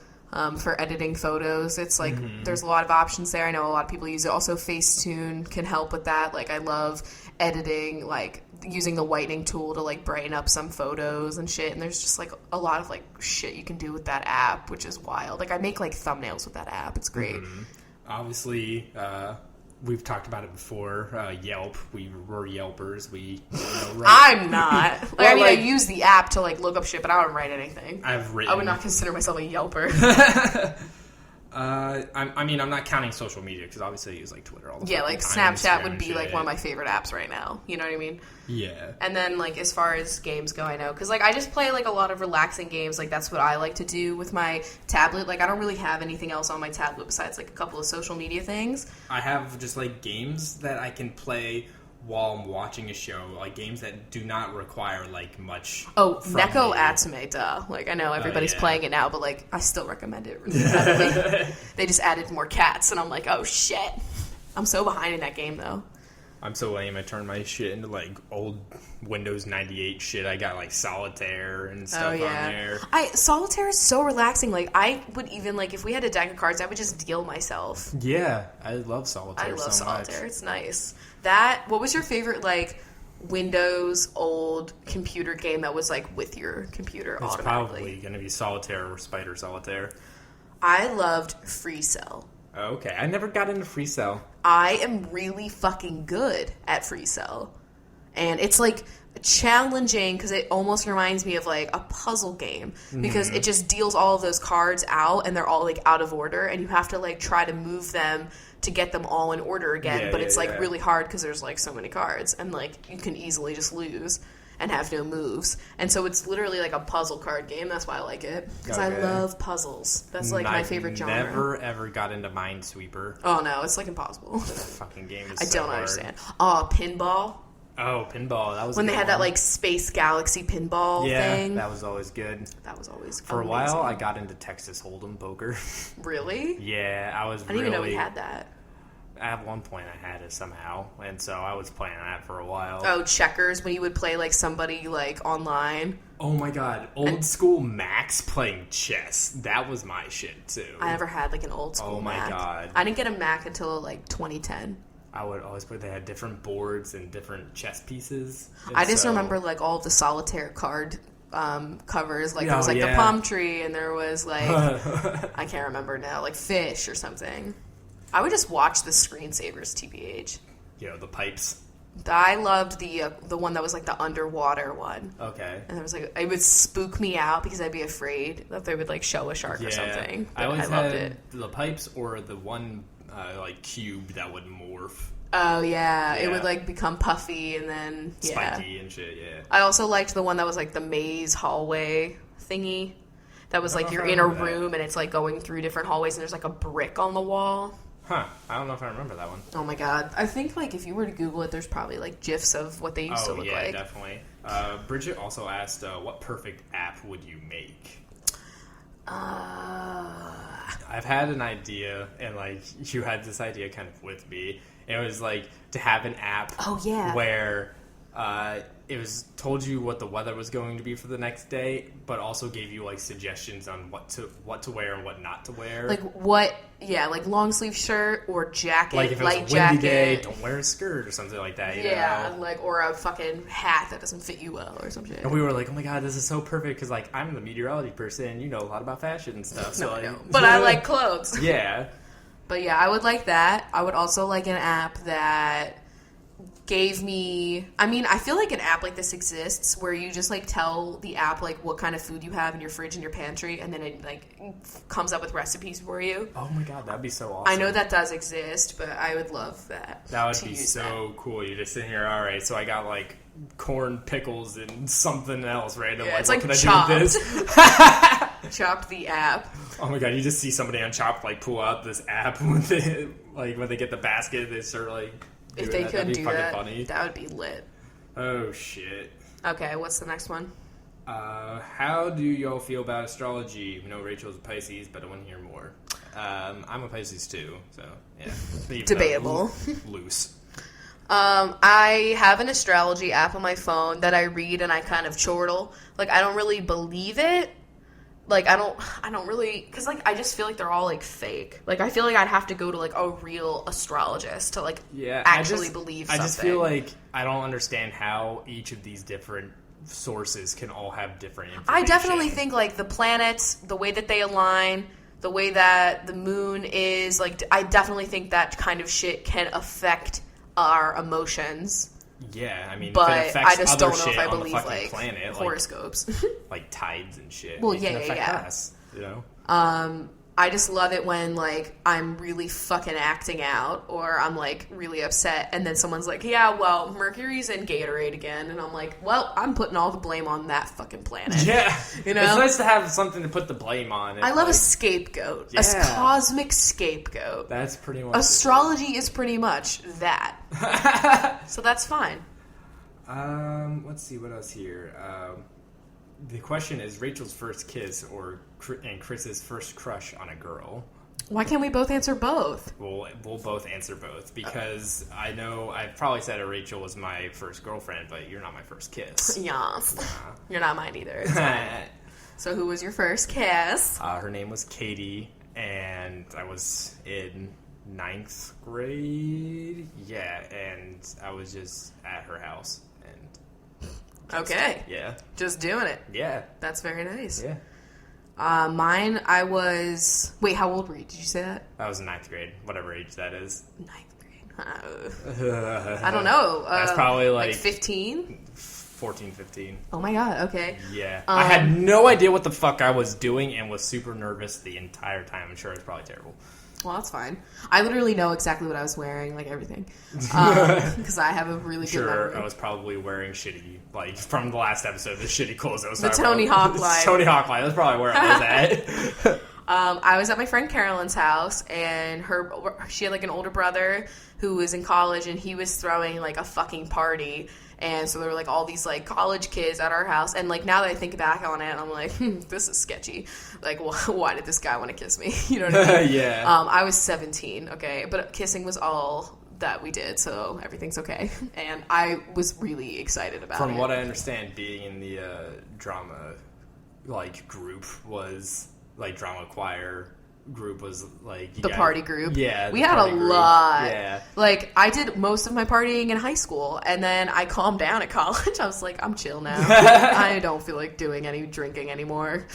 for editing photos. It's, like, there's a lot of options there. I know a lot of people use it. Also, Facetune can help with that. Like, I love editing, like... using the whitening tool to, like, brighten up some photos and shit, and there's just, like, a lot of, like, shit you can do with that app, which is wild. Like, I make, like, thumbnails with that app. It's great. Obviously, we've talked about it before. Yelp. We're Yelpers. I'm not. Like, well, I mean, I use the app to, like, look up shit, but I don't write anything. I would not consider myself a Yelper. I mean, I'm not counting social media because obviously I use, like, Twitter all the time. Yeah, like Snapchat would be like one of my favorite apps right now. You know what I mean? Yeah. And then, like, as far as games go, I know because, like, I just play, like, a lot of relaxing games. Like, that's what I like to do with my tablet. Like, I don't really have anything else on my tablet besides, like, a couple of social media things. I have just, like, games that I can play while I'm watching a show, like games that do not require, like, much. Oh, Neko Atsume, duh. Like, I know everybody's playing it now, but, like, I still recommend it really heavily. They just added more cats, and I'm like, oh shit. I'm so behind in that game, though. I'm so lame. I turned my shit into, like, old Windows 98 shit. I got, like, Solitaire and stuff on there. Solitaire is so relaxing. Like, I would even, like, if we had a deck of cards, I would just deal myself. Yeah, I love Solitaire so much. I love Solitaire. It's nice. What was your favorite, like, Windows old computer game that was, like, with your computer automatically? It's probably going to be Solitaire or Spider Solitaire. I loved Free Cell. Okay, I never got into Free Cell. I am really fucking good at Free Cell. And it's, like, challenging because it almost reminds me of, like, a puzzle game. Because it just deals all of those cards out, and they're all, like, out of order. And you have to, like, try to move them to get them all in order again. But it's, like, really hard because there's, like, so many cards. And, like, you can easily just lose and have no moves. And so it's literally like a puzzle card game. That's why I like it. Because I love puzzles. That's like my favorite genre. I never ever got into Minesweeper. Oh no, it's like impossible. The fucking game is I so don't hard. understand. Oh, pinball. Oh, pinball. That was when a they good had one. that like Space Galaxy pinball thing. Yeah, that was always good. That was always For amazing. a while, I got into Texas Hold'em poker. Really? Yeah, I didn't even know we had that. At one point, I had it somehow, and so I was playing that for a while. Oh, checkers, when you would play, like, somebody, like, online. Oh, my God. Old school Max playing chess. That was my shit, too. I never had, like, an old school Mac. Oh, my God. I didn't get a Mac until, like, 2010. I would always play. They had different boards and different chess pieces. I just remember, like, all of the solitaire card covers. Like, there was, like, the palm tree, and there was, like, I can't remember now, like, fish or something. I would just watch the screensavers, TBH. You know, the pipes. I loved the one that was like the underwater one. Okay. And there was like, it would spook me out because I'd be afraid that they would like show a shark or something. But I always loved had it. the pipes or the one like cube that would morph. Oh, yeah. It would, like, become puffy and then, spiky and shit, yeah. I also liked the one that was, like, the maze hallway thingy. That was, like, you're in a room and it's, like, going through different hallways and there's, like, a brick on the wall. Huh. I don't know if I remember that one. Oh, my God. I think, like, if you were to Google it, there's probably, like, GIFs of what they used to look like. Oh, yeah, definitely. Bridget also asked, what perfect app would you make? I've had an idea, and, like, you had this idea kind of with me. It was, like, to have an app where it was told you what the weather was going to be for the next day, but also gave you, like, suggestions on what to wear and what not to wear. Like, like, long sleeve shirt or jacket, like, if it was a windy day, don't wear a skirt or something like that, you know? Like, or a fucking hat that doesn't fit you well or some shit. And we were like, oh my God, this is so perfect, because, like, I'm the meteorology person, and you know a lot about fashion and stuff. So, I know. But I like clothes. Yeah. But yeah, I would like that. I would also like an app that gave me... I mean, I feel like an app like this exists where you just, like, tell the app, like, what kind of food you have in your fridge and your pantry, and then it, like, comes up with recipes for you. Oh my God, that'd be so awesome. I know that does exist, but I would love that. That would be so cool. You're just sitting here, all right, so I got, like, corn, pickles, and something else random. Yeah, like, it's what like can I do with this? Chopped the app. Oh my God, you just see somebody on Chopped, like, pull out this app when they get the basket, they start, like... If they could do that, funny. that would be lit. Oh, shit. Okay, what's the next one? How do y'all feel about astrology? We know Rachel's a Pisces, but I want to hear more. I'm a Pisces too, so yeah. Debatable. Loose. I have an astrology app on my phone that I read and I kind of chortle. Like, I don't really believe it. Like, I don't really, because, like, I just feel like they're all, like, fake. Like, I feel like I'd have to go to, like, a real astrologist to, like, actually believe something. I just feel like I don't understand how each of these different sources can all have different information. I definitely think, like, the planets, the way that they align, the way that the moon is, like, I definitely think that kind of shit can affect our emotions. Yeah, I mean, but if it affects I just other don't know shit if I on the believe, fucking like, planet, horoscopes. Like tides and shit. Well, it can affect yeah. us, you know? I just love it when, like, I'm really fucking acting out or I'm, like, really upset and then someone's like, yeah, well, Mercury's in Gatorade again. And I'm like, well, I'm putting all the blame on that fucking planet. Yeah. You know? It's nice to have something to put the blame on. I love a scapegoat. Yeah. A cosmic scapegoat. That's pretty much Astrology is pretty much that. So that's fine. Let's see what else here. The question is Rachel's first kiss and Chris's first crush on a girl. Why can't we both answer both? We'll both answer both because I know I've probably said Rachel was my first girlfriend, but you're not my first kiss. Yes. You're not mine either. So who was your first kiss? Her name was Katie, and I was in 9th grade. Yeah, and I was just at her house. Okay. Yeah. Just doing it. Yeah. That's very nice. Yeah. Mine, I was... Wait, how old were you? Did you say that? I was in 9th grade, whatever age that is. 9th grade. I don't know. That's probably like 15? 14, 15. Oh my God, okay. Yeah. I had no idea what the fuck I was doing and was super nervous the entire time. I'm sure it's probably terrible. Well, that's fine. I literally know exactly what I was wearing, like everything. Because I have a really good memory. I was probably wearing shitty, like, from the last episode, the shitty clothes I was the talking Tony about. Hawk line. Tony Hawk line. That's probably where I was at. I was at my friend Carolyn's house, and she had, like, an older brother who was in college, and he was throwing, like, a fucking party. And so there were, like, all these, like, college kids at our house. And, like, now that I think back on it, I'm like, this is sketchy. Like, why did this guy want to kiss me? You know what I mean? Yeah. I was 17, okay? But kissing was all that we did, so everything's okay. And I was really excited about it. From what I understand, being in the drama, like, group was, like, drama choir group was like the party group. Yeah, we had a lot. Yeah, like I did most of my partying in high school, and then I calmed down at college. I was like, I'm chill now. I don't feel like doing any drinking anymore.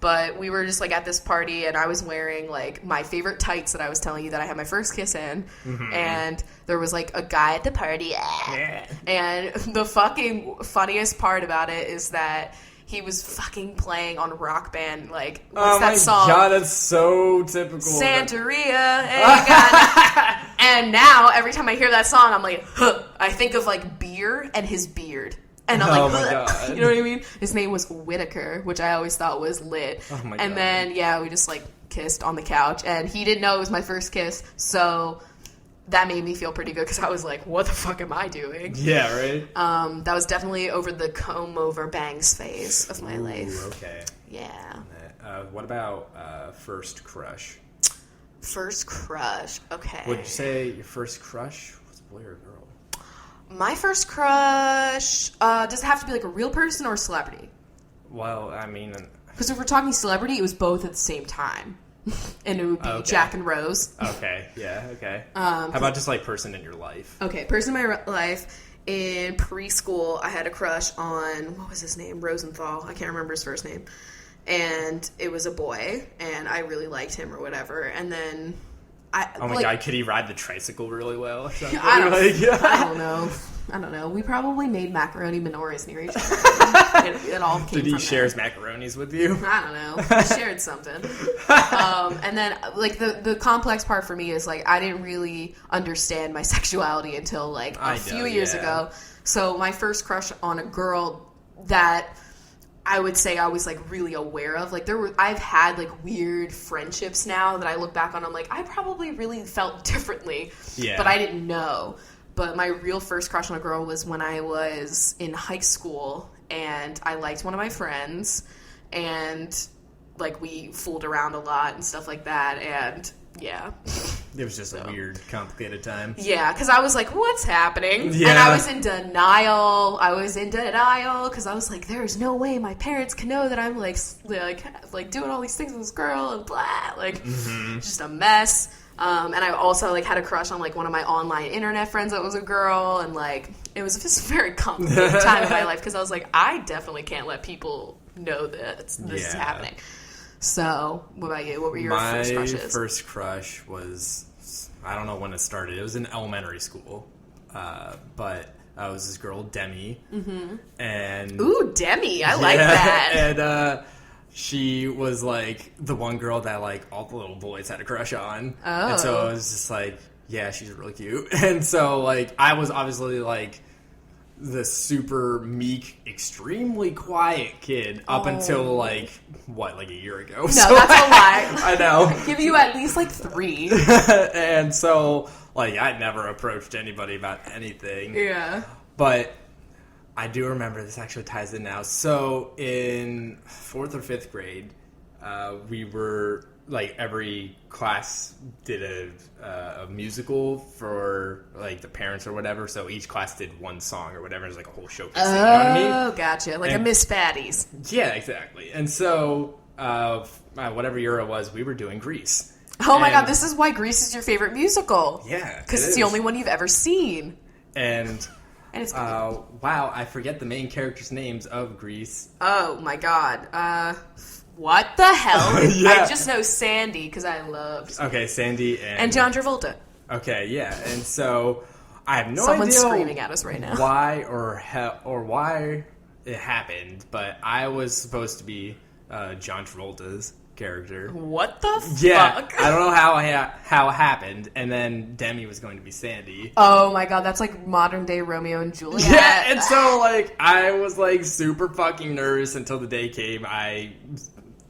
But we were just like at this party, and I was wearing like my favorite tights that I was telling you that I had my first kiss in, and there was like a guy at the party, and the fucking funniest part about it is that he was fucking playing on Rock Band, like, what's that song? Oh my God, that's so typical. Santeria, And now, every time I hear that song, I'm like, huh. I think of, like, beer and his beard. And I'm like, my God. You know what I mean? His name was Whitaker, which I always thought was lit. Oh my and God. then, yeah, we just, like, kissed on the couch. And he didn't know it was my first kiss, so that made me feel pretty good because I was like, what the fuck am I doing? Yeah, right? That was definitely over the comb-over bangs phase of my life. Okay. Yeah. What about first crush? First crush. Okay. Would you say your first crush was a boy or a girl? My first crush, does it have to be like a real person or a celebrity? Well, I mean... Because if we're talking celebrity, it was both at the same time. And it would be Jack and Rose. Okay, yeah, okay. How about just like person in your life? Okay, person in my life. In preschool, I had a crush on, what was his name? Rosenthal. I can't remember his first name. And it was a boy, and I really liked him or whatever. And then Oh my God, could he ride the tricycle really well or something? I don't know. We probably made macaroni menorahs near each other. It all came Did he from share there. his macaronis with you? I don't know. We shared something. And then, like, the complex part for me is, like, I didn't really understand my sexuality until, like, a few years ago. So my first crush on a girl that I would say I was, like, really aware of. Like, I've had, like, weird friendships now that I look back on. I'm like, I probably really felt differently. Yeah. But I didn't know. But my real first crush on a girl was when I was in high school, and I liked one of my friends, and, like, we fooled around a lot and stuff like that, and, yeah. It was just a weird, complicated time. Yeah, because I was like, what's happening? Yeah. And I was in denial. Because I was like, there's no way my parents can know that I'm, like doing all these things with this girl, and blah, like, just a mess. And I also, like, had a crush on, like, one of my online internet friends that was a girl, and, like, it was just a very complicated time in my life, because I was like, I definitely can't let people know that this is happening. So, what about you? What were your first crushes? My first crush was, I don't know when it started. It was in elementary school. But it was this girl, Demi. Mm-hmm. And ooh, Demi. I like that. And she was, like, the one girl that, like, all the little boys had a crush on. Oh. And so it was just like, yeah, she's really cute. And so, like, I was obviously, like, the super meek, extremely quiet kid up until, like, a year ago. No, that's a lie. I know. I'd give you at least, like, 3. And so, like, I never approached anybody about anything. Yeah. But I do remember, this actually ties in now. So in 4th or 5th grade, we were, like, every class did a musical for, like, the parents or whatever. So each class did one song or whatever. It was like a whole showcase. Oh, you know what I mean? Oh, gotcha. Like a Miss Fatty's. Yeah, exactly. And so, whatever year it was, we were doing Grease. Oh my God, this is why Grease is your favorite musical. Yeah, because it's the only one you've ever seen. And it's wow, I forget the main characters' names of Grease. Oh my God, what the hell? Yeah. I just know Sandy because I loved. Okay, Sandy and John Travolta. Okay, yeah, and so I have no Someone's idea screaming at us right now. Why or why it happened, but I was supposed to be John Travolta's character. What the fuck? Yeah, I don't know how it happened, and then Demi was going to be Sandy. Oh my God, that's like modern day Romeo and Juliet. Yeah, and so, like, I was, like, super fucking nervous until the day came. I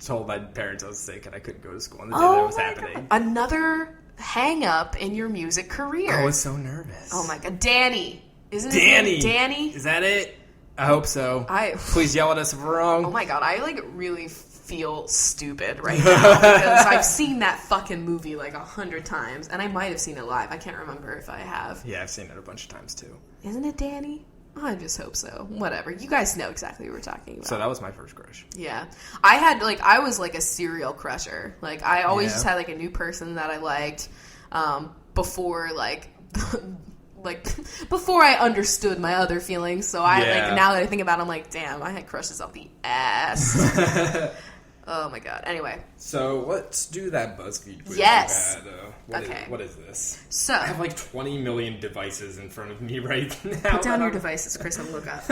told my parents I was sick and I couldn't go to school on the day that it was happening. God. Another hang up in your music career. I was so nervous. Oh my God, Danny. Isn't his Danny? name Danny? Is that it? I hope so. Please yell at us if we're wrong. Oh my God, I, like, really feel stupid right now because I've seen that fucking movie like 100 times, and I might have seen it live. I can't remember if I have. Yeah, I've seen it a bunch of times too. Isn't it Danny? I just hope so. Whatever. You guys know exactly what we're talking about. So that was my first crush. Yeah. I was like a serial crusher. Like, I always just had like a new person that I liked before, like, before I understood my other feelings. So like, now that I think about it, I'm like, damn, I had crushes up the ass. Oh my God. Anyway. So let's do that BuzzFeed quiz. Yes. What is this? So I have like 20 million devices in front of me right now. Put down your devices, Chris, and look up.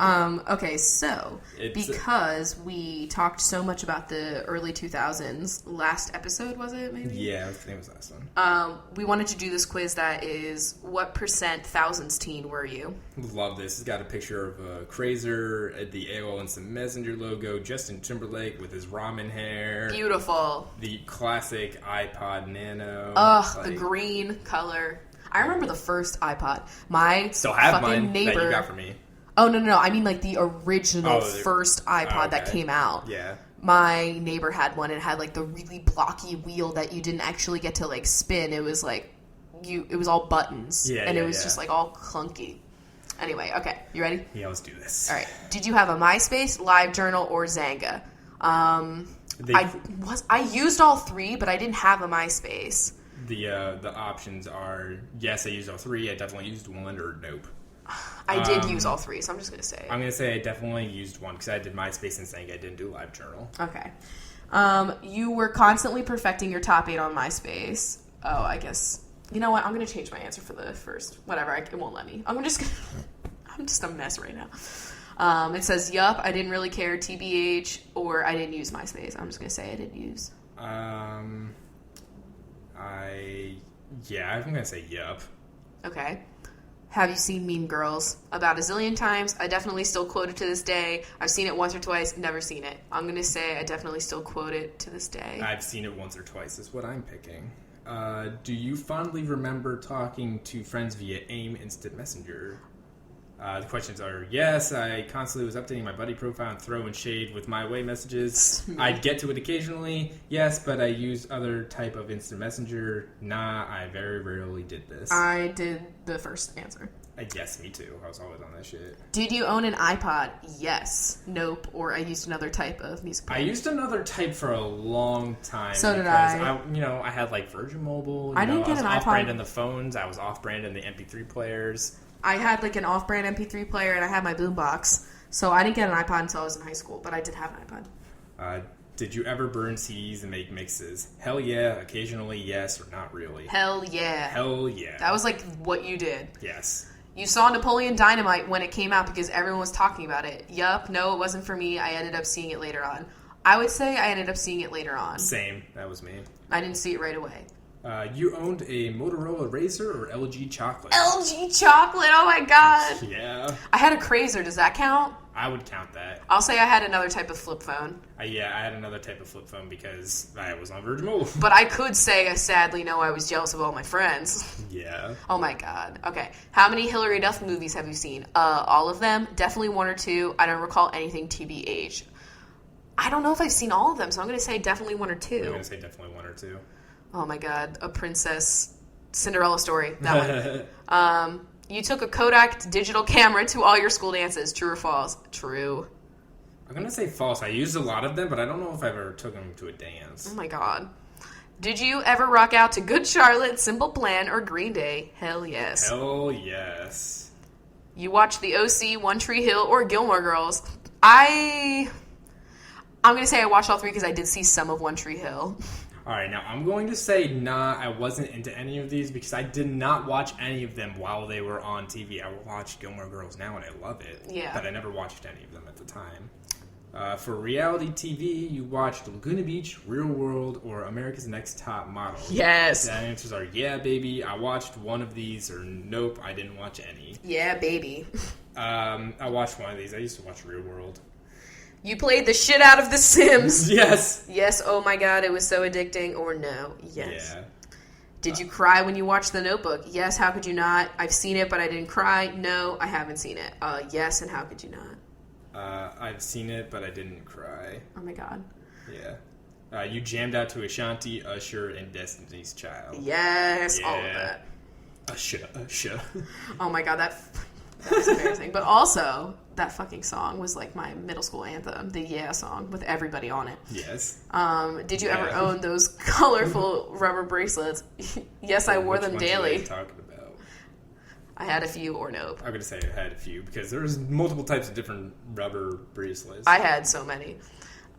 Okay, so because we talked so much about the early 2000s, last episode, was it, maybe? Yeah, I think it was last one. We wanted to do this quiz that is, what percent thousands teen were you? Love this. It's got a picture of a Crazer, the AOL Instant Messenger logo, Justin Timberlake with his ramen hair. Beautiful. The classic iPod Nano. Ugh, the green color. I remember the first iPod. My Still have fucking mine neighbor. that you got for me. Oh, no. I mean, like, the original first iPod that came out. Yeah. My neighbor had one. It had, like, the really blocky wheel that you didn't actually get to, like, spin. It was, like, it was all buttons. Yeah, and it was just, like, all clunky. Anyway, okay. You ready? Yeah, let's do this. All right. Did you have a MySpace, LiveJournal, or Zanga? I used all three, but I didn't have a MySpace. The options are, yes, I used all three. I definitely used one, or nope. I did use all three, so I'm just going to say. I'm going to say I definitely used one because I did MySpace and Zanga. I didn't do LiveJournal. Okay. You were constantly perfecting your top 8 on MySpace. Oh, I guess. You know what? I'm going to change my answer for the first. Whatever. It won't let me. I'm just a mess right now. It says, yup, I didn't really care, TBH, or I didn't use MySpace. I'm just going to say I didn't use. I'm going to say yup. Okay. Have you seen Mean Girls? About a zillion times. I definitely still quote it to this day. I've seen it once or twice, never seen it. I'm going to say I definitely still quote it to this day. I've seen it once or twice is what I'm picking. Do you fondly remember talking to friends via AIM Instant Messenger? The questions are, yes, I constantly was updating my buddy profile and throwing shade with my way messages. I'd get to it occasionally. Yes, but I used other type of instant messenger. Nah, I very rarely did this. I did the first answer. Yes, me too. I was always on that shit. Did you own an iPod? Yes. Nope. Or I used another type of music player. I used another type for a long time. So did I. I had like Virgin Mobile. I didn't get an iPod. I was off-brand in the phones. I was off-brand in the MP3 players. I had like an off-brand MP3 player and I had my boombox. So I didn't get an iPod until I was in high school, but I did have an iPod. Did you ever burn CDs and make mixes? Hell yeah. Occasionally, yes, or not really. Hell yeah. Hell yeah. That was like what you did. Yes. You saw Napoleon Dynamite when it came out because everyone was talking about it. Yup, no, it wasn't for me. I ended up seeing it later on. I would say I ended up seeing it later on. Same. That was me. I didn't see it right away. You owned a Motorola Razr or LG Chocolate? LG Chocolate, oh my god. Yeah. I had a Crazer, does that count? I would count that. I'll say I had another type of flip phone. Yeah, I had another type of flip phone because I was on Virgin Mobile. But I could say, sadly, no, I was jealous of all my friends. Yeah. Oh my god. Okay. How many Hilary Duff movies have you seen? All of them. Definitely 1 or 2. I don't recall anything TBH. I don't know if I've seen all of them, so I'm going to say definitely 1 or 2. I'm going to say definitely 1 or 2. Oh my god. A Princess Cinderella story. That one. You took a Kodak digital camera to all your school dances. True or false? True. I'm going to say false. I used a lot of them, but I don't know if I ever took them to a dance. Oh my god. Did you ever rock out to Good Charlotte, Simple Plan, or Green Day? Hell yes. Hell yes. You watched The OC, One Tree Hill, or Gilmore Girls? I'm going to say I watched all 3 because I did see some of One Tree Hill. Alright, now I'm going to say nah, I wasn't into any of these because I did not watch any of them while they were on TV. I watch Gilmore Girls now and I love it. Yeah. But I never watched any of them at the time. For reality TV, you watched Laguna Beach, Real World, or America's Next Top Model. Yes. The answers are yeah, baby, I watched one of these, or nope, I didn't watch any. Yeah, baby. I watched one of these. I used to watch Real World. You played the shit out of The Sims. Yes. Yes, oh my god, it was so addicting. Or no. Yes. Yeah. Did you cry when you watched The Notebook? Yes, how could you not? I've seen it, but I didn't cry. No, I haven't seen it. Yes, and how could you not? I've seen it, but I didn't cry. Oh my god. Yeah. You jammed out to Ashanti, Usher, and Destiny's Child. Yes, Yeah. all of that. Usher. Oh my god, that was embarrassing. But also, that fucking song was like my middle school anthem, the Yeah song, with everybody on it. Yes. Did you ever own those colorful rubber bracelets? Yes, I wore them daily. What are you talking about? I had a few or nope. I'm going to say I had a few because there was multiple types of different rubber bracelets. I had so many.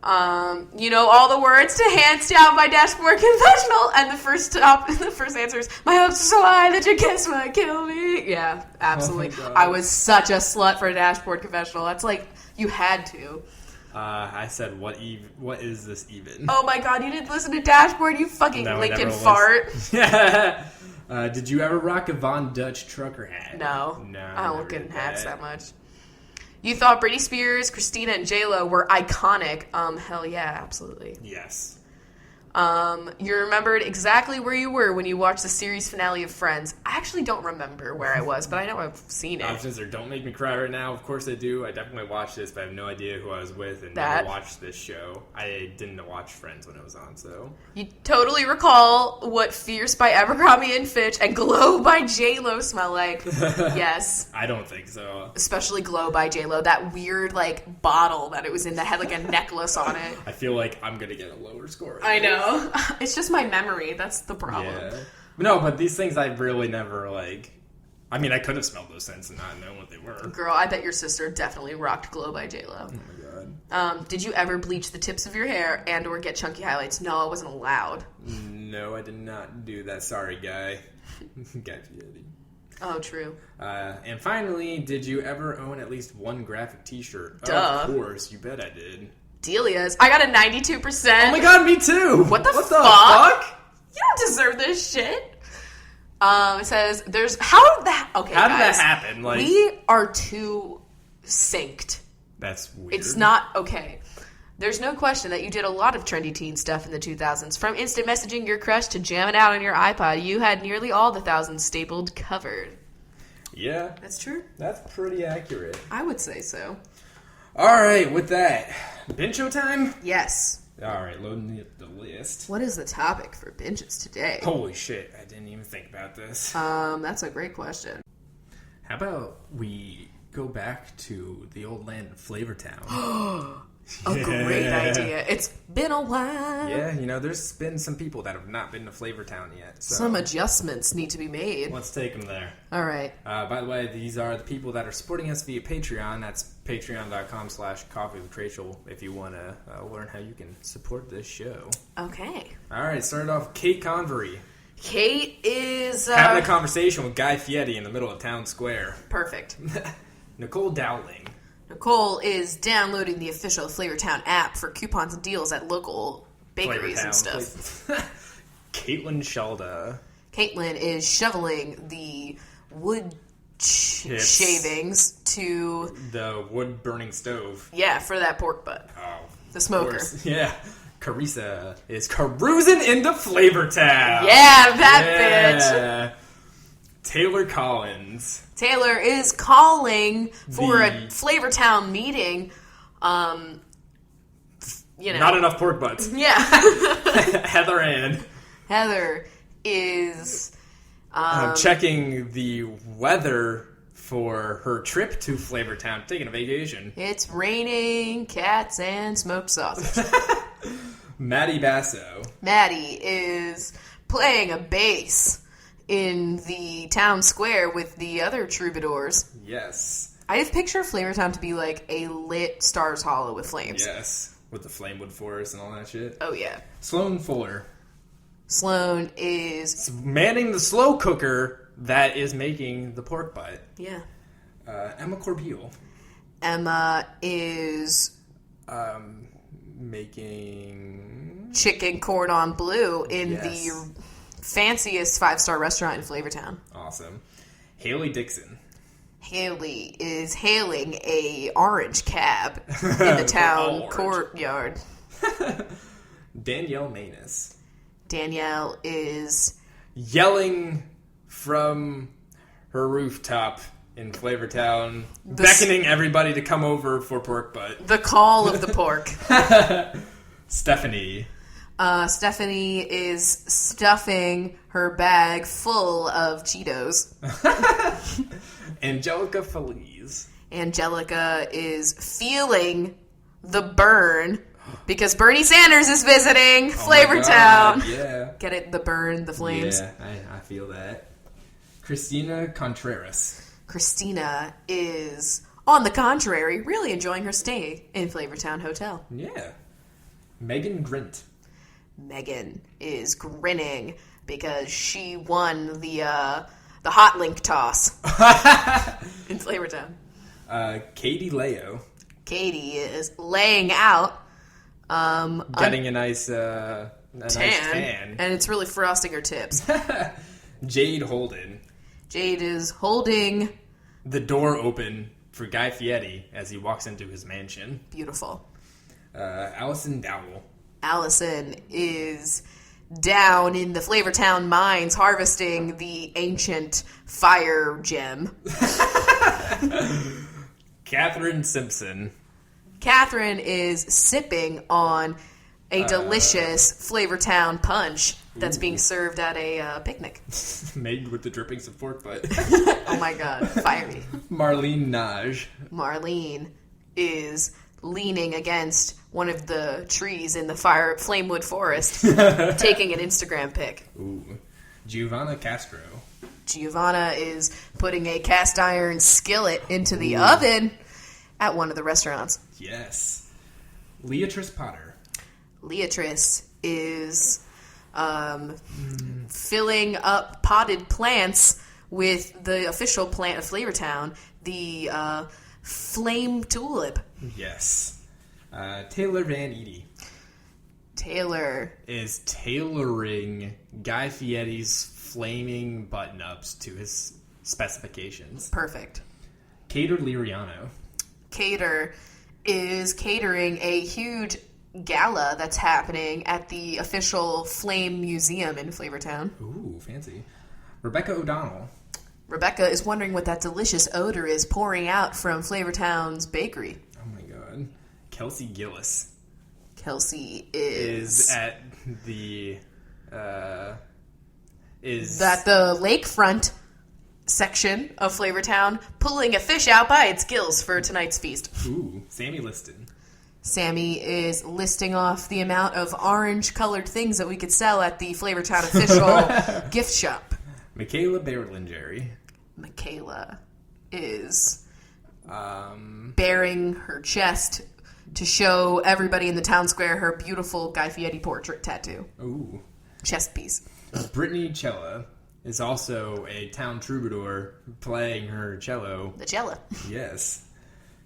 You know all the words to Hands Down by Dashboard Confessional, and the first answer is, my hopes are so high that your kiss might kill me. Yeah, absolutely. Oh I was such a slut for Dashboard Confessional. That's like, you had to. I said, what is this even? Oh my god, you didn't listen to Dashboard, you fucking No, Lincoln fart. Did you ever rock a Von Dutch trucker hat? No. I don't look never in did hats that. that much. You thought Britney Spears, Christina, and J-Lo were iconic. Hell yeah, absolutely. Yes. You remembered exactly where you were when you watched the series finale of Friends. I actually don't remember where I was, but I know I've seen it. Options are Don't Make Me Cry Right Now. Of course I do. I definitely watched this, but I have no idea who I was with and never watched this show. I didn't watch Friends when it was on, so. You totally recall what Fierce by Abercrombie and Fitch and Glow by J-Lo smell like. Yes. I don't think so. Especially Glow by J-Lo. That weird, like, bottle that it was in that had, like, a necklace on it. I feel like I'm going to get a lower score. I know. It's just my memory. That's the problem. Yeah. No, but these things I really never, like... I mean, I could have smelled those scents and not known what they were. Girl, I bet your sister definitely rocked Glow by J-Lo. Oh my god. Did you ever bleach the tips of your hair and or get chunky highlights? No, I wasn't allowed. No, I did not do that. Sorry, guy. Guy Fieri. Oh, true. And finally, did you ever own at least one graphic t-shirt? Duh. Of course, you bet I did. Delia's. I got a 92%. Oh my god, me too! What the fuck? You don't deserve this shit. It says, how did that happen? Like, we are too synced. That's weird. It's not okay. There's no question that you did a lot of trendy teen stuff in the 2000s. From instant messaging your crush to jamming out on your iPod, you had nearly all the thousands stapled covered. Yeah. That's true. That's pretty accurate. I would say so. Alright, with that, Bincho time? Yes. Alright, loading the list. What is the topic for binges today? Holy shit, I didn't even think about this. That's a great question. How about we go back to the old land of Flavortown? Great idea. It's been a while. Yeah, you know, there's been some people that have not been to Flavortown yet. So some adjustments need to be made. let's take them there. All right. By the way, these are the people that are supporting us via Patreon. That's patreon.com/CoffeeWithChrachel if you want to learn how you can support this show. Okay. All right, started off Kate Convery. Kate is... having a conversation with Guy Fieri in the middle of town square. Perfect. Nicole Dowling. Nicole is downloading the official Flavortown app for coupons and deals at local bakeries and stuff. Caitlin Shalda. Caitlin is shoveling the wood shavings to... the wood-burning stove. Yeah, for that pork butt. Oh. The smoker. Course. Yeah. Carissa is carousing into Flavortown. Yeah, that bitch. Taylor Collins. Taylor is calling for a Flavortown meeting. Not enough pork butts. Yeah. Heather is checking the weather for her trip to Flavortown, taking a vacation. It's raining cats and smoked sausage. Maddie Basso. Maddie is playing a bass in the town square with the other troubadours. Yes. I picture Flavortown to be like a lit Stars Hollow with flames. Yes. With the Flamewood Forest and all that shit. Oh, yeah. Sloan Fuller. Sloan is... manning the slow cooker that is making the pork butt. Yeah. Emma Corbeil. Emma is... making... chicken cordon bleu in the fanciest 5-star restaurant in Flavortown. Awesome. Haley Dixon. Haley is hailing a orange cab in the town courtyard. Danielle Manus. Danielle is yelling from her rooftop in Flavortown, beckoning everybody to come over for pork butt. The call of the pork. Stephanie. Stephanie is stuffing her bag full of Cheetos. Angelica Feliz. Angelica is feeling the burn because Bernie Sanders is visiting Flavortown. Yeah. Get it? The burn, the flames. Yeah, I feel that. Christina Contreras. Christina is, on the contrary, really enjoying her stay in Flavortown Hotel. Yeah. Megan Grint. Megan is grinning because she won the hot link toss in Flavortown. Katie Leo. Katie is laying out. Getting a nice tan. And it's really frosting her tips. Jade Holden. Jade is holding the door open for Guy Fieri as he walks into his mansion. Beautiful. Allison Dowell. Allison is down in the Flavortown mines harvesting the ancient fire gem. Catherine Simpson. Catherine is sipping on a delicious Flavortown punch that's being served at a picnic. Made with the drippings of pork butt. Oh my god, fiery. Marlene Naj. Marlene is leaning against one of the trees in the Flamewood Forest, taking an Instagram pic. Ooh. Giovanna Castro. Giovanna is putting a cast iron skillet into the oven at one of the restaurants. Yes. Leatrice Potter. Leatrice is filling up potted plants with the official plant of Flavortown, the flame tulip. Yes. Taylor Van Edie. Taylor is tailoring Guy Fieri's flaming button-ups to his specifications. Perfect. Cater Liriano. Cater is catering a huge gala that's happening at the official Flame Museum in Flavortown. Ooh, fancy. Rebecca O'Donnell. Rebecca is wondering what that delicious odor is pouring out from Flavortown's bakery. Oh my god. Kelsey Gillis. Kelsey is at the at the lakefront section of Flavortown, pulling a fish out by its gills for tonight's feast. Ooh, Sammy Liston. Sammy is listing off the amount of orange-colored things that we could sell at the Flavortown official gift shop. Michaela Berlinger. Michaela is baring her chest to show everybody in the town square her beautiful Guy Fieri portrait tattoo. Ooh. Chest piece. Brittany Cella is also a town troubadour playing her cello. The cello. Yes.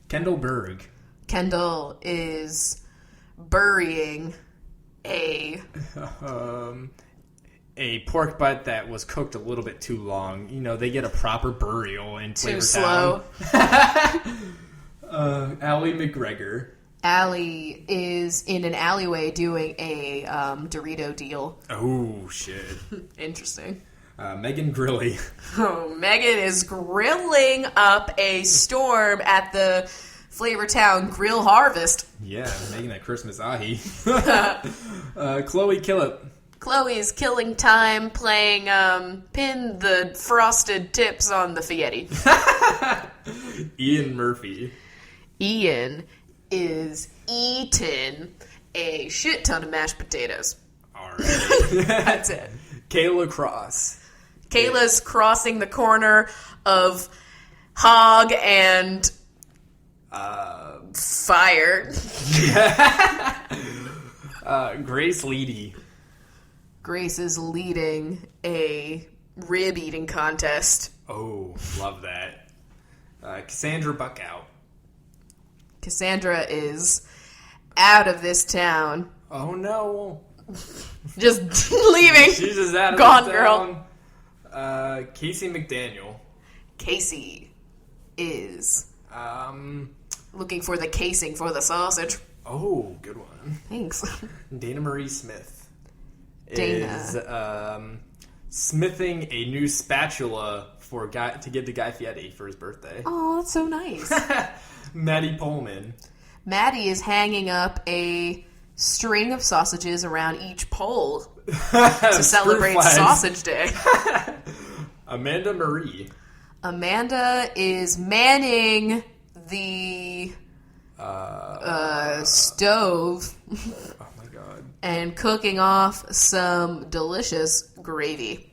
Kendall Berg. Kendall is burying a pork butt that was cooked a little bit too long. You know, they get a proper burial in Flavortown. Too slow. Allie McGregor. Allie is in an alleyway doing a Dorito deal. Oh, shit. Interesting. Megan Grilly. Oh, Megan is grilling up a storm at the Flavortown Grill Harvest. Yeah, making that Christmas ahi. Chloe Killip. Chloe's killing time playing Pin the Frosted Tips on the Fieri. Ian Murphy. Ian is eating a shit ton of mashed potatoes. All right. That's it. Kayla Cross. Kayla's crossing the corner of hog and fire. Grace Leedy. Grace is leading a rib eating contest. Oh, love that. Cassandra Buckout. Cassandra is out of this town. Oh no. Just leaving. She's just out of Gone, this girl. town. Casey McDaniel. Casey is looking for the casing for the sausage. Oh, good one. Thanks. Dana Marie Smith. Dana. Is smithing a new spatula to give to Guy Fieri for his birthday. Oh, that's so nice. Maddie Pullman. Maddie is hanging up a string of sausages around each pole to celebrate Sausage Day. Amanda Marie. Amanda is manning the stove Oh my god. and cooking off some delicious gravy.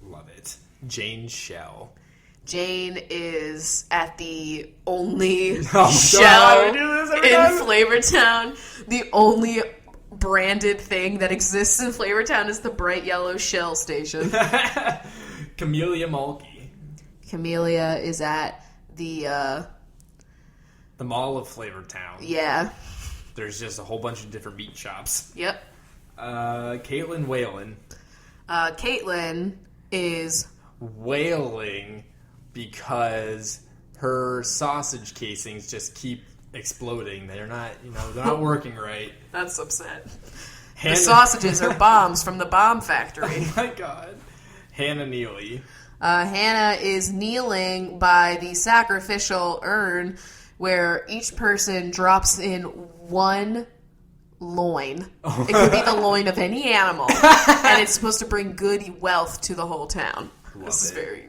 Love it. Jane Shell. Jane is at the only Oh, shell God, we do this every in time. Flavortown. The only branded thing that exists in Flavortown is the bright yellow Shell station. Camellia Mulkey. Camellia is at the Mall of Flavortown. Yeah. There's just a whole bunch of different meat shops. Yep. Caitlin Whalen. Caitlin is wailing because her sausage casings just keep exploding. They're not working right. That's upset. The sausages are bombs from the bomb factory. Oh my god. Hannah Neely. Hannah is kneeling by the sacrificial urn where each person drops in one loin. Oh. It could be the loin of any animal, and it's supposed to bring good wealth to the whole town. This is very...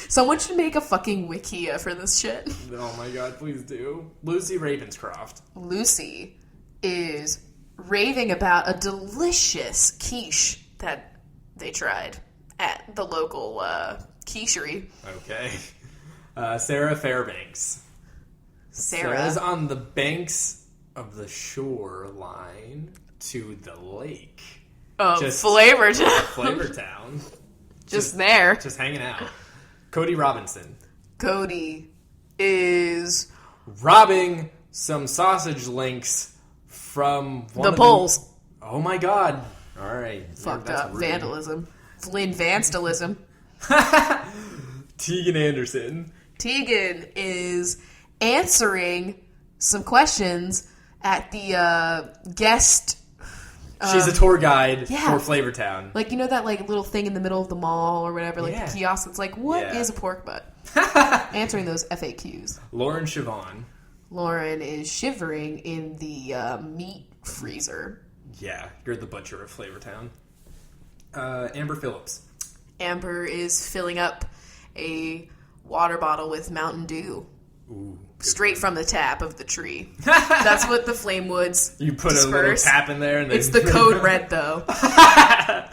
Someone should make a fucking Wikia for this shit. Oh my god, please do. Lucy Ravenscroft. Lucy is raving about a delicious quiche that they tried at the local quichery. Okay. Sarah Fairbanks. Sarah's on the banks of the shoreline to the lake. Flavortown. Just there. Just hanging out. Cody Robinson. Cody is robbing some sausage links from one the polls. Oh my god. Alright. Fucked up. Rude. Vandalism. Vanstalism. Tegan Anderson. Tegan is answering some questions at the guest... She's a tour guide for Flavortown. Like, you know that like little thing in the middle of the mall or whatever, like the kiosk? It's like, what is a pork butt? Answering those FAQs. Lauren Siobhan. Lauren is shivering in the meat freezer. Yeah, you're the butcher of Flavortown. Amber Phillips. Amber is filling up a water bottle with Mountain Dew. Ooh, straight from the tap of the tree. That's what the flame woods You put disperse. A little tap in there. And it's the code red, though.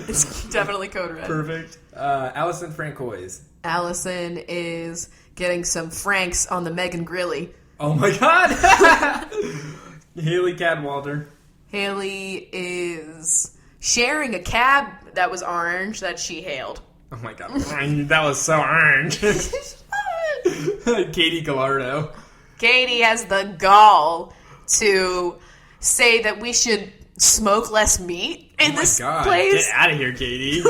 It's definitely code red. Perfect. Allison Francois. Allison is getting some Franks on the Megan Grilly. Oh my god! Haley Cadwalder. Haley is sharing a cab that was orange that she hailed. Oh my god. That was so orange. Katie Gallardo. Katie has the gall to say that we should smoke less meat in this place. Get out of here, Katie.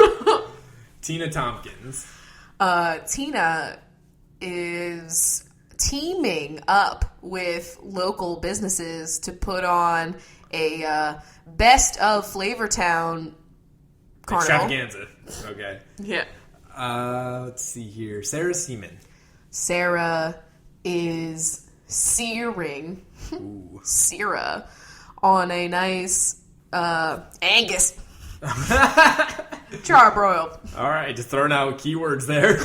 Tina Tompkins. Tina is teaming up with local businesses to put on a best of Flavortown carnival. Extravaganza. Okay. Yeah. Let's see here. Sarah Seaman. Sarah is searing Sarah on a nice Angus charbroiled. All right, just throwing out keywords there.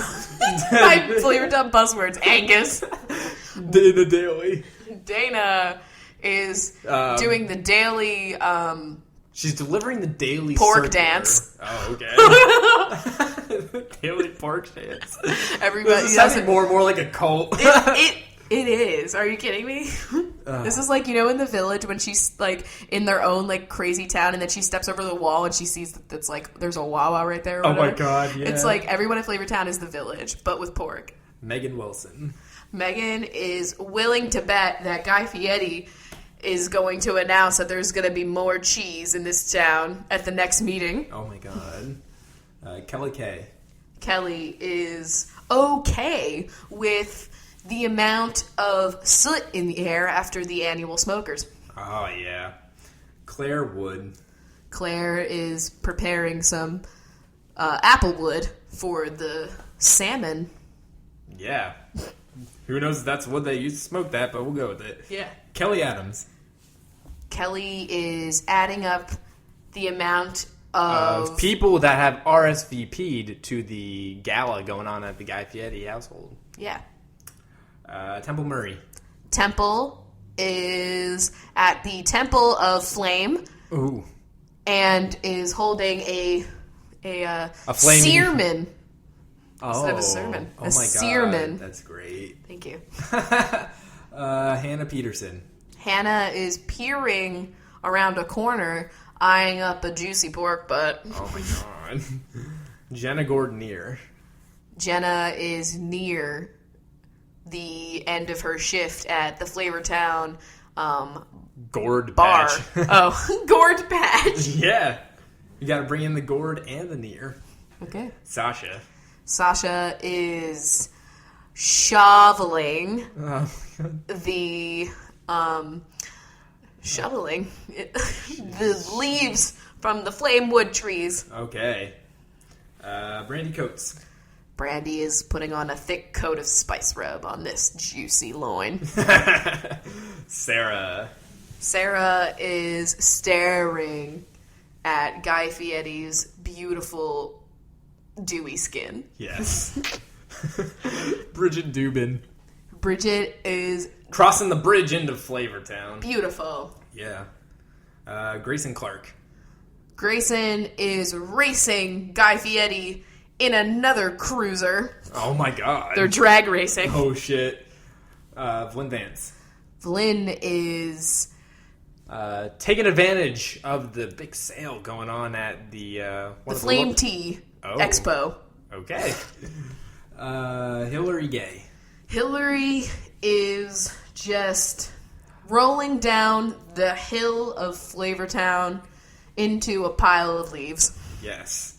My Flavortown buzzwords. Angus. Dana Daly. Dana is doing the daily she's delivering the daily pork circular. dance. Oh, okay. Daily pork dance. Everybody sounds more and more like a cult. It is. Are you kidding me? This is like, you know, in the village when she's like in their own like crazy town, and then she steps over the wall and she sees that it's like there's a Wawa right there. Or oh whatever. my god! Yeah. It's like everyone in Flavortown is the village, but with pork. Megan Wilson. Megan is willing to bet that Guy Fieri is going to announce that there's going to be more cheese in this town at the next meeting. Oh my god. Kelly Kay. Kelly is okay with the amount of soot in the air after the annual smokers. Oh, yeah. Claire Wood. Claire is preparing some applewood for the salmon. Yeah. Who knows if that's what they used to smoke that, but we'll go with it. Yeah. Kelly Adams. Kelly is adding up the amount of people that have RSVP'd to the gala going on at the Guy Fieri household. Yeah. Temple Murray. Temple is at the Temple of Flame. Ooh. And is holding a flaming searman. Oh. Instead of a sermon. Oh a my searman. god. That's great. Thank you. Hannah Peterson. Hannah is peering around a corner eyeing up a juicy pork butt. Oh my god. Jenna Gordonier. Jenna is near the end of her shift at the Flavortown Gourd bar. patch. Oh, gourd patch. Yeah. You gotta bring in the gourd and the near. Okay. Sasha. Sasha is shoveling the the leaves from the flamewood trees. Okay. Brandy Coates. Brandy is putting on a thick coat of spice rub on this juicy loin. Sarah. Sarah is staring at Guy Fieri's beautiful dewy skin. Yes. Bridget Dubin. Bridget is Crossing the bridge into Flavortown. beautiful. Yeah. Grayson Clark. Grayson is racing Guy Fieri in another cruiser. Oh my god. They're drag racing. Oh shit. Flynn Vance. Flynn is Taking advantage of the big sale going on at the Flame Tea Expo. Okay. Hillary Gay. Hillary is just rolling down the hill of Flavortown into a pile of leaves. Yes.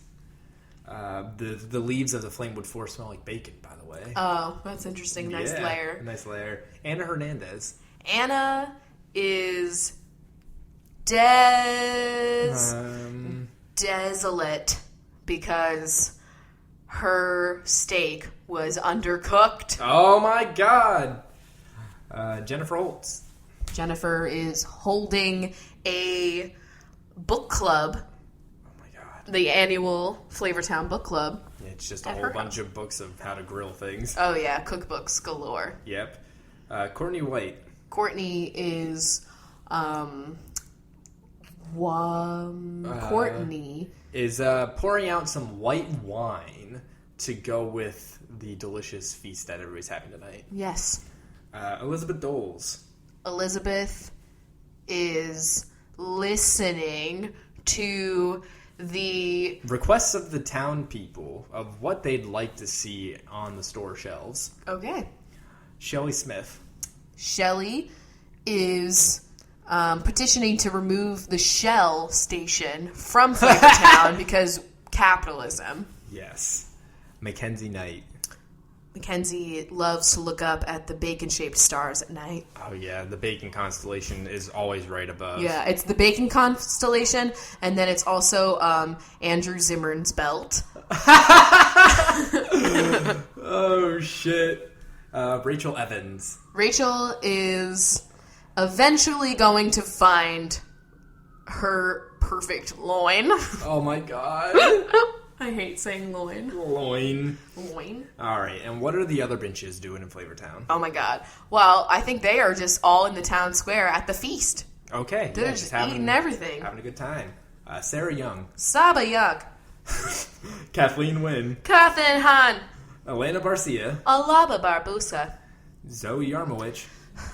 The leaves of the Flamewood Forest smell like bacon, by the way. Oh, that's interesting. Nice layer. Nice layer. Anna Hernandez. Anna is desolate because her steak was undercooked. Oh my god. Jennifer Holtz. Jennifer is holding a book club. Oh my god. The annual Flavortown book club. It's just a whole bunch of books of how to grill things. Oh yeah, cookbooks galore. Yep. Courtney White. Courtney is Courtney is pouring out some white wine to go with the delicious feast that everybody's having tonight. Yes. Elizabeth Doles. Elizabeth is listening to the requests of the town people of what they'd like to see on the store shelves. Okay. Shelley Smith. Shelley is petitioning to remove the Shell station from Flavortown because capitalism. Yes. Mackenzie Knight. Mackenzie loves to look up at the bacon-shaped stars at night. Oh, yeah. The bacon constellation is always right above. Yeah, it's the bacon constellation, and then it's also Andrew Zimmern's belt. Oh, shit. Rachel Evans. Rachel is eventually going to find her perfect loin. Oh, my God. I hate saying loin. Loin. Loin. All right, and what are the other benches doing in Flavortown? Oh my god. Well, I think they are just all in the town square at the feast. Okay. They're just eating everything. Having a good time. Sarah Young. Saba Yug. Kathleen Wynn. Kathin Han. Elena Barcia. Alaba Barbusa. Zoe Yarmowicz.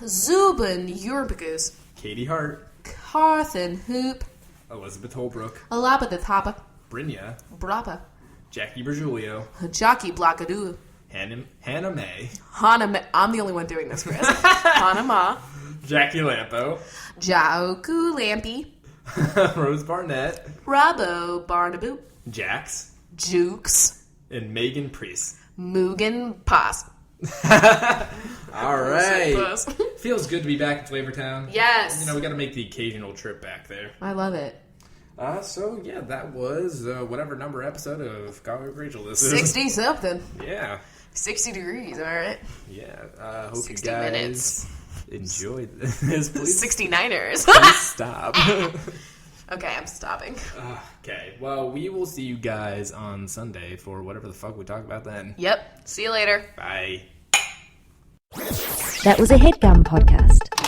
Zubin Yurbagus. Katie Hart. Carthen Hoop. Elizabeth Holbrook. Alaba the Tapa. Brynja. Brapa. Jackie Bergiulio. Jockey Blockadoo. Hannah May. I'm the only one doing this, Chris. Hannah Ma. Jackie Lampo. Jauku Lampy. Rose Barnett. Robbo Barnaboo. Jax. Jukes. And Megan Priest. Mugen Pass. All right. Feels good to be back in Flavortown. Yes. You know, we got to make the occasional trip back there. I love it. So, yeah, that was whatever number episode of CoffeeWithChrachel this is. 60-something. Yeah. 60 degrees, all right. Yeah. Hope 60 you guys minutes. enjoyed this. Please 69ers. please stop. Okay, I'm stopping. Okay. Well, we will see you guys on Sunday for whatever the fuck we talk about then. Yep. See you later. Bye. That was a HeadGum podcast.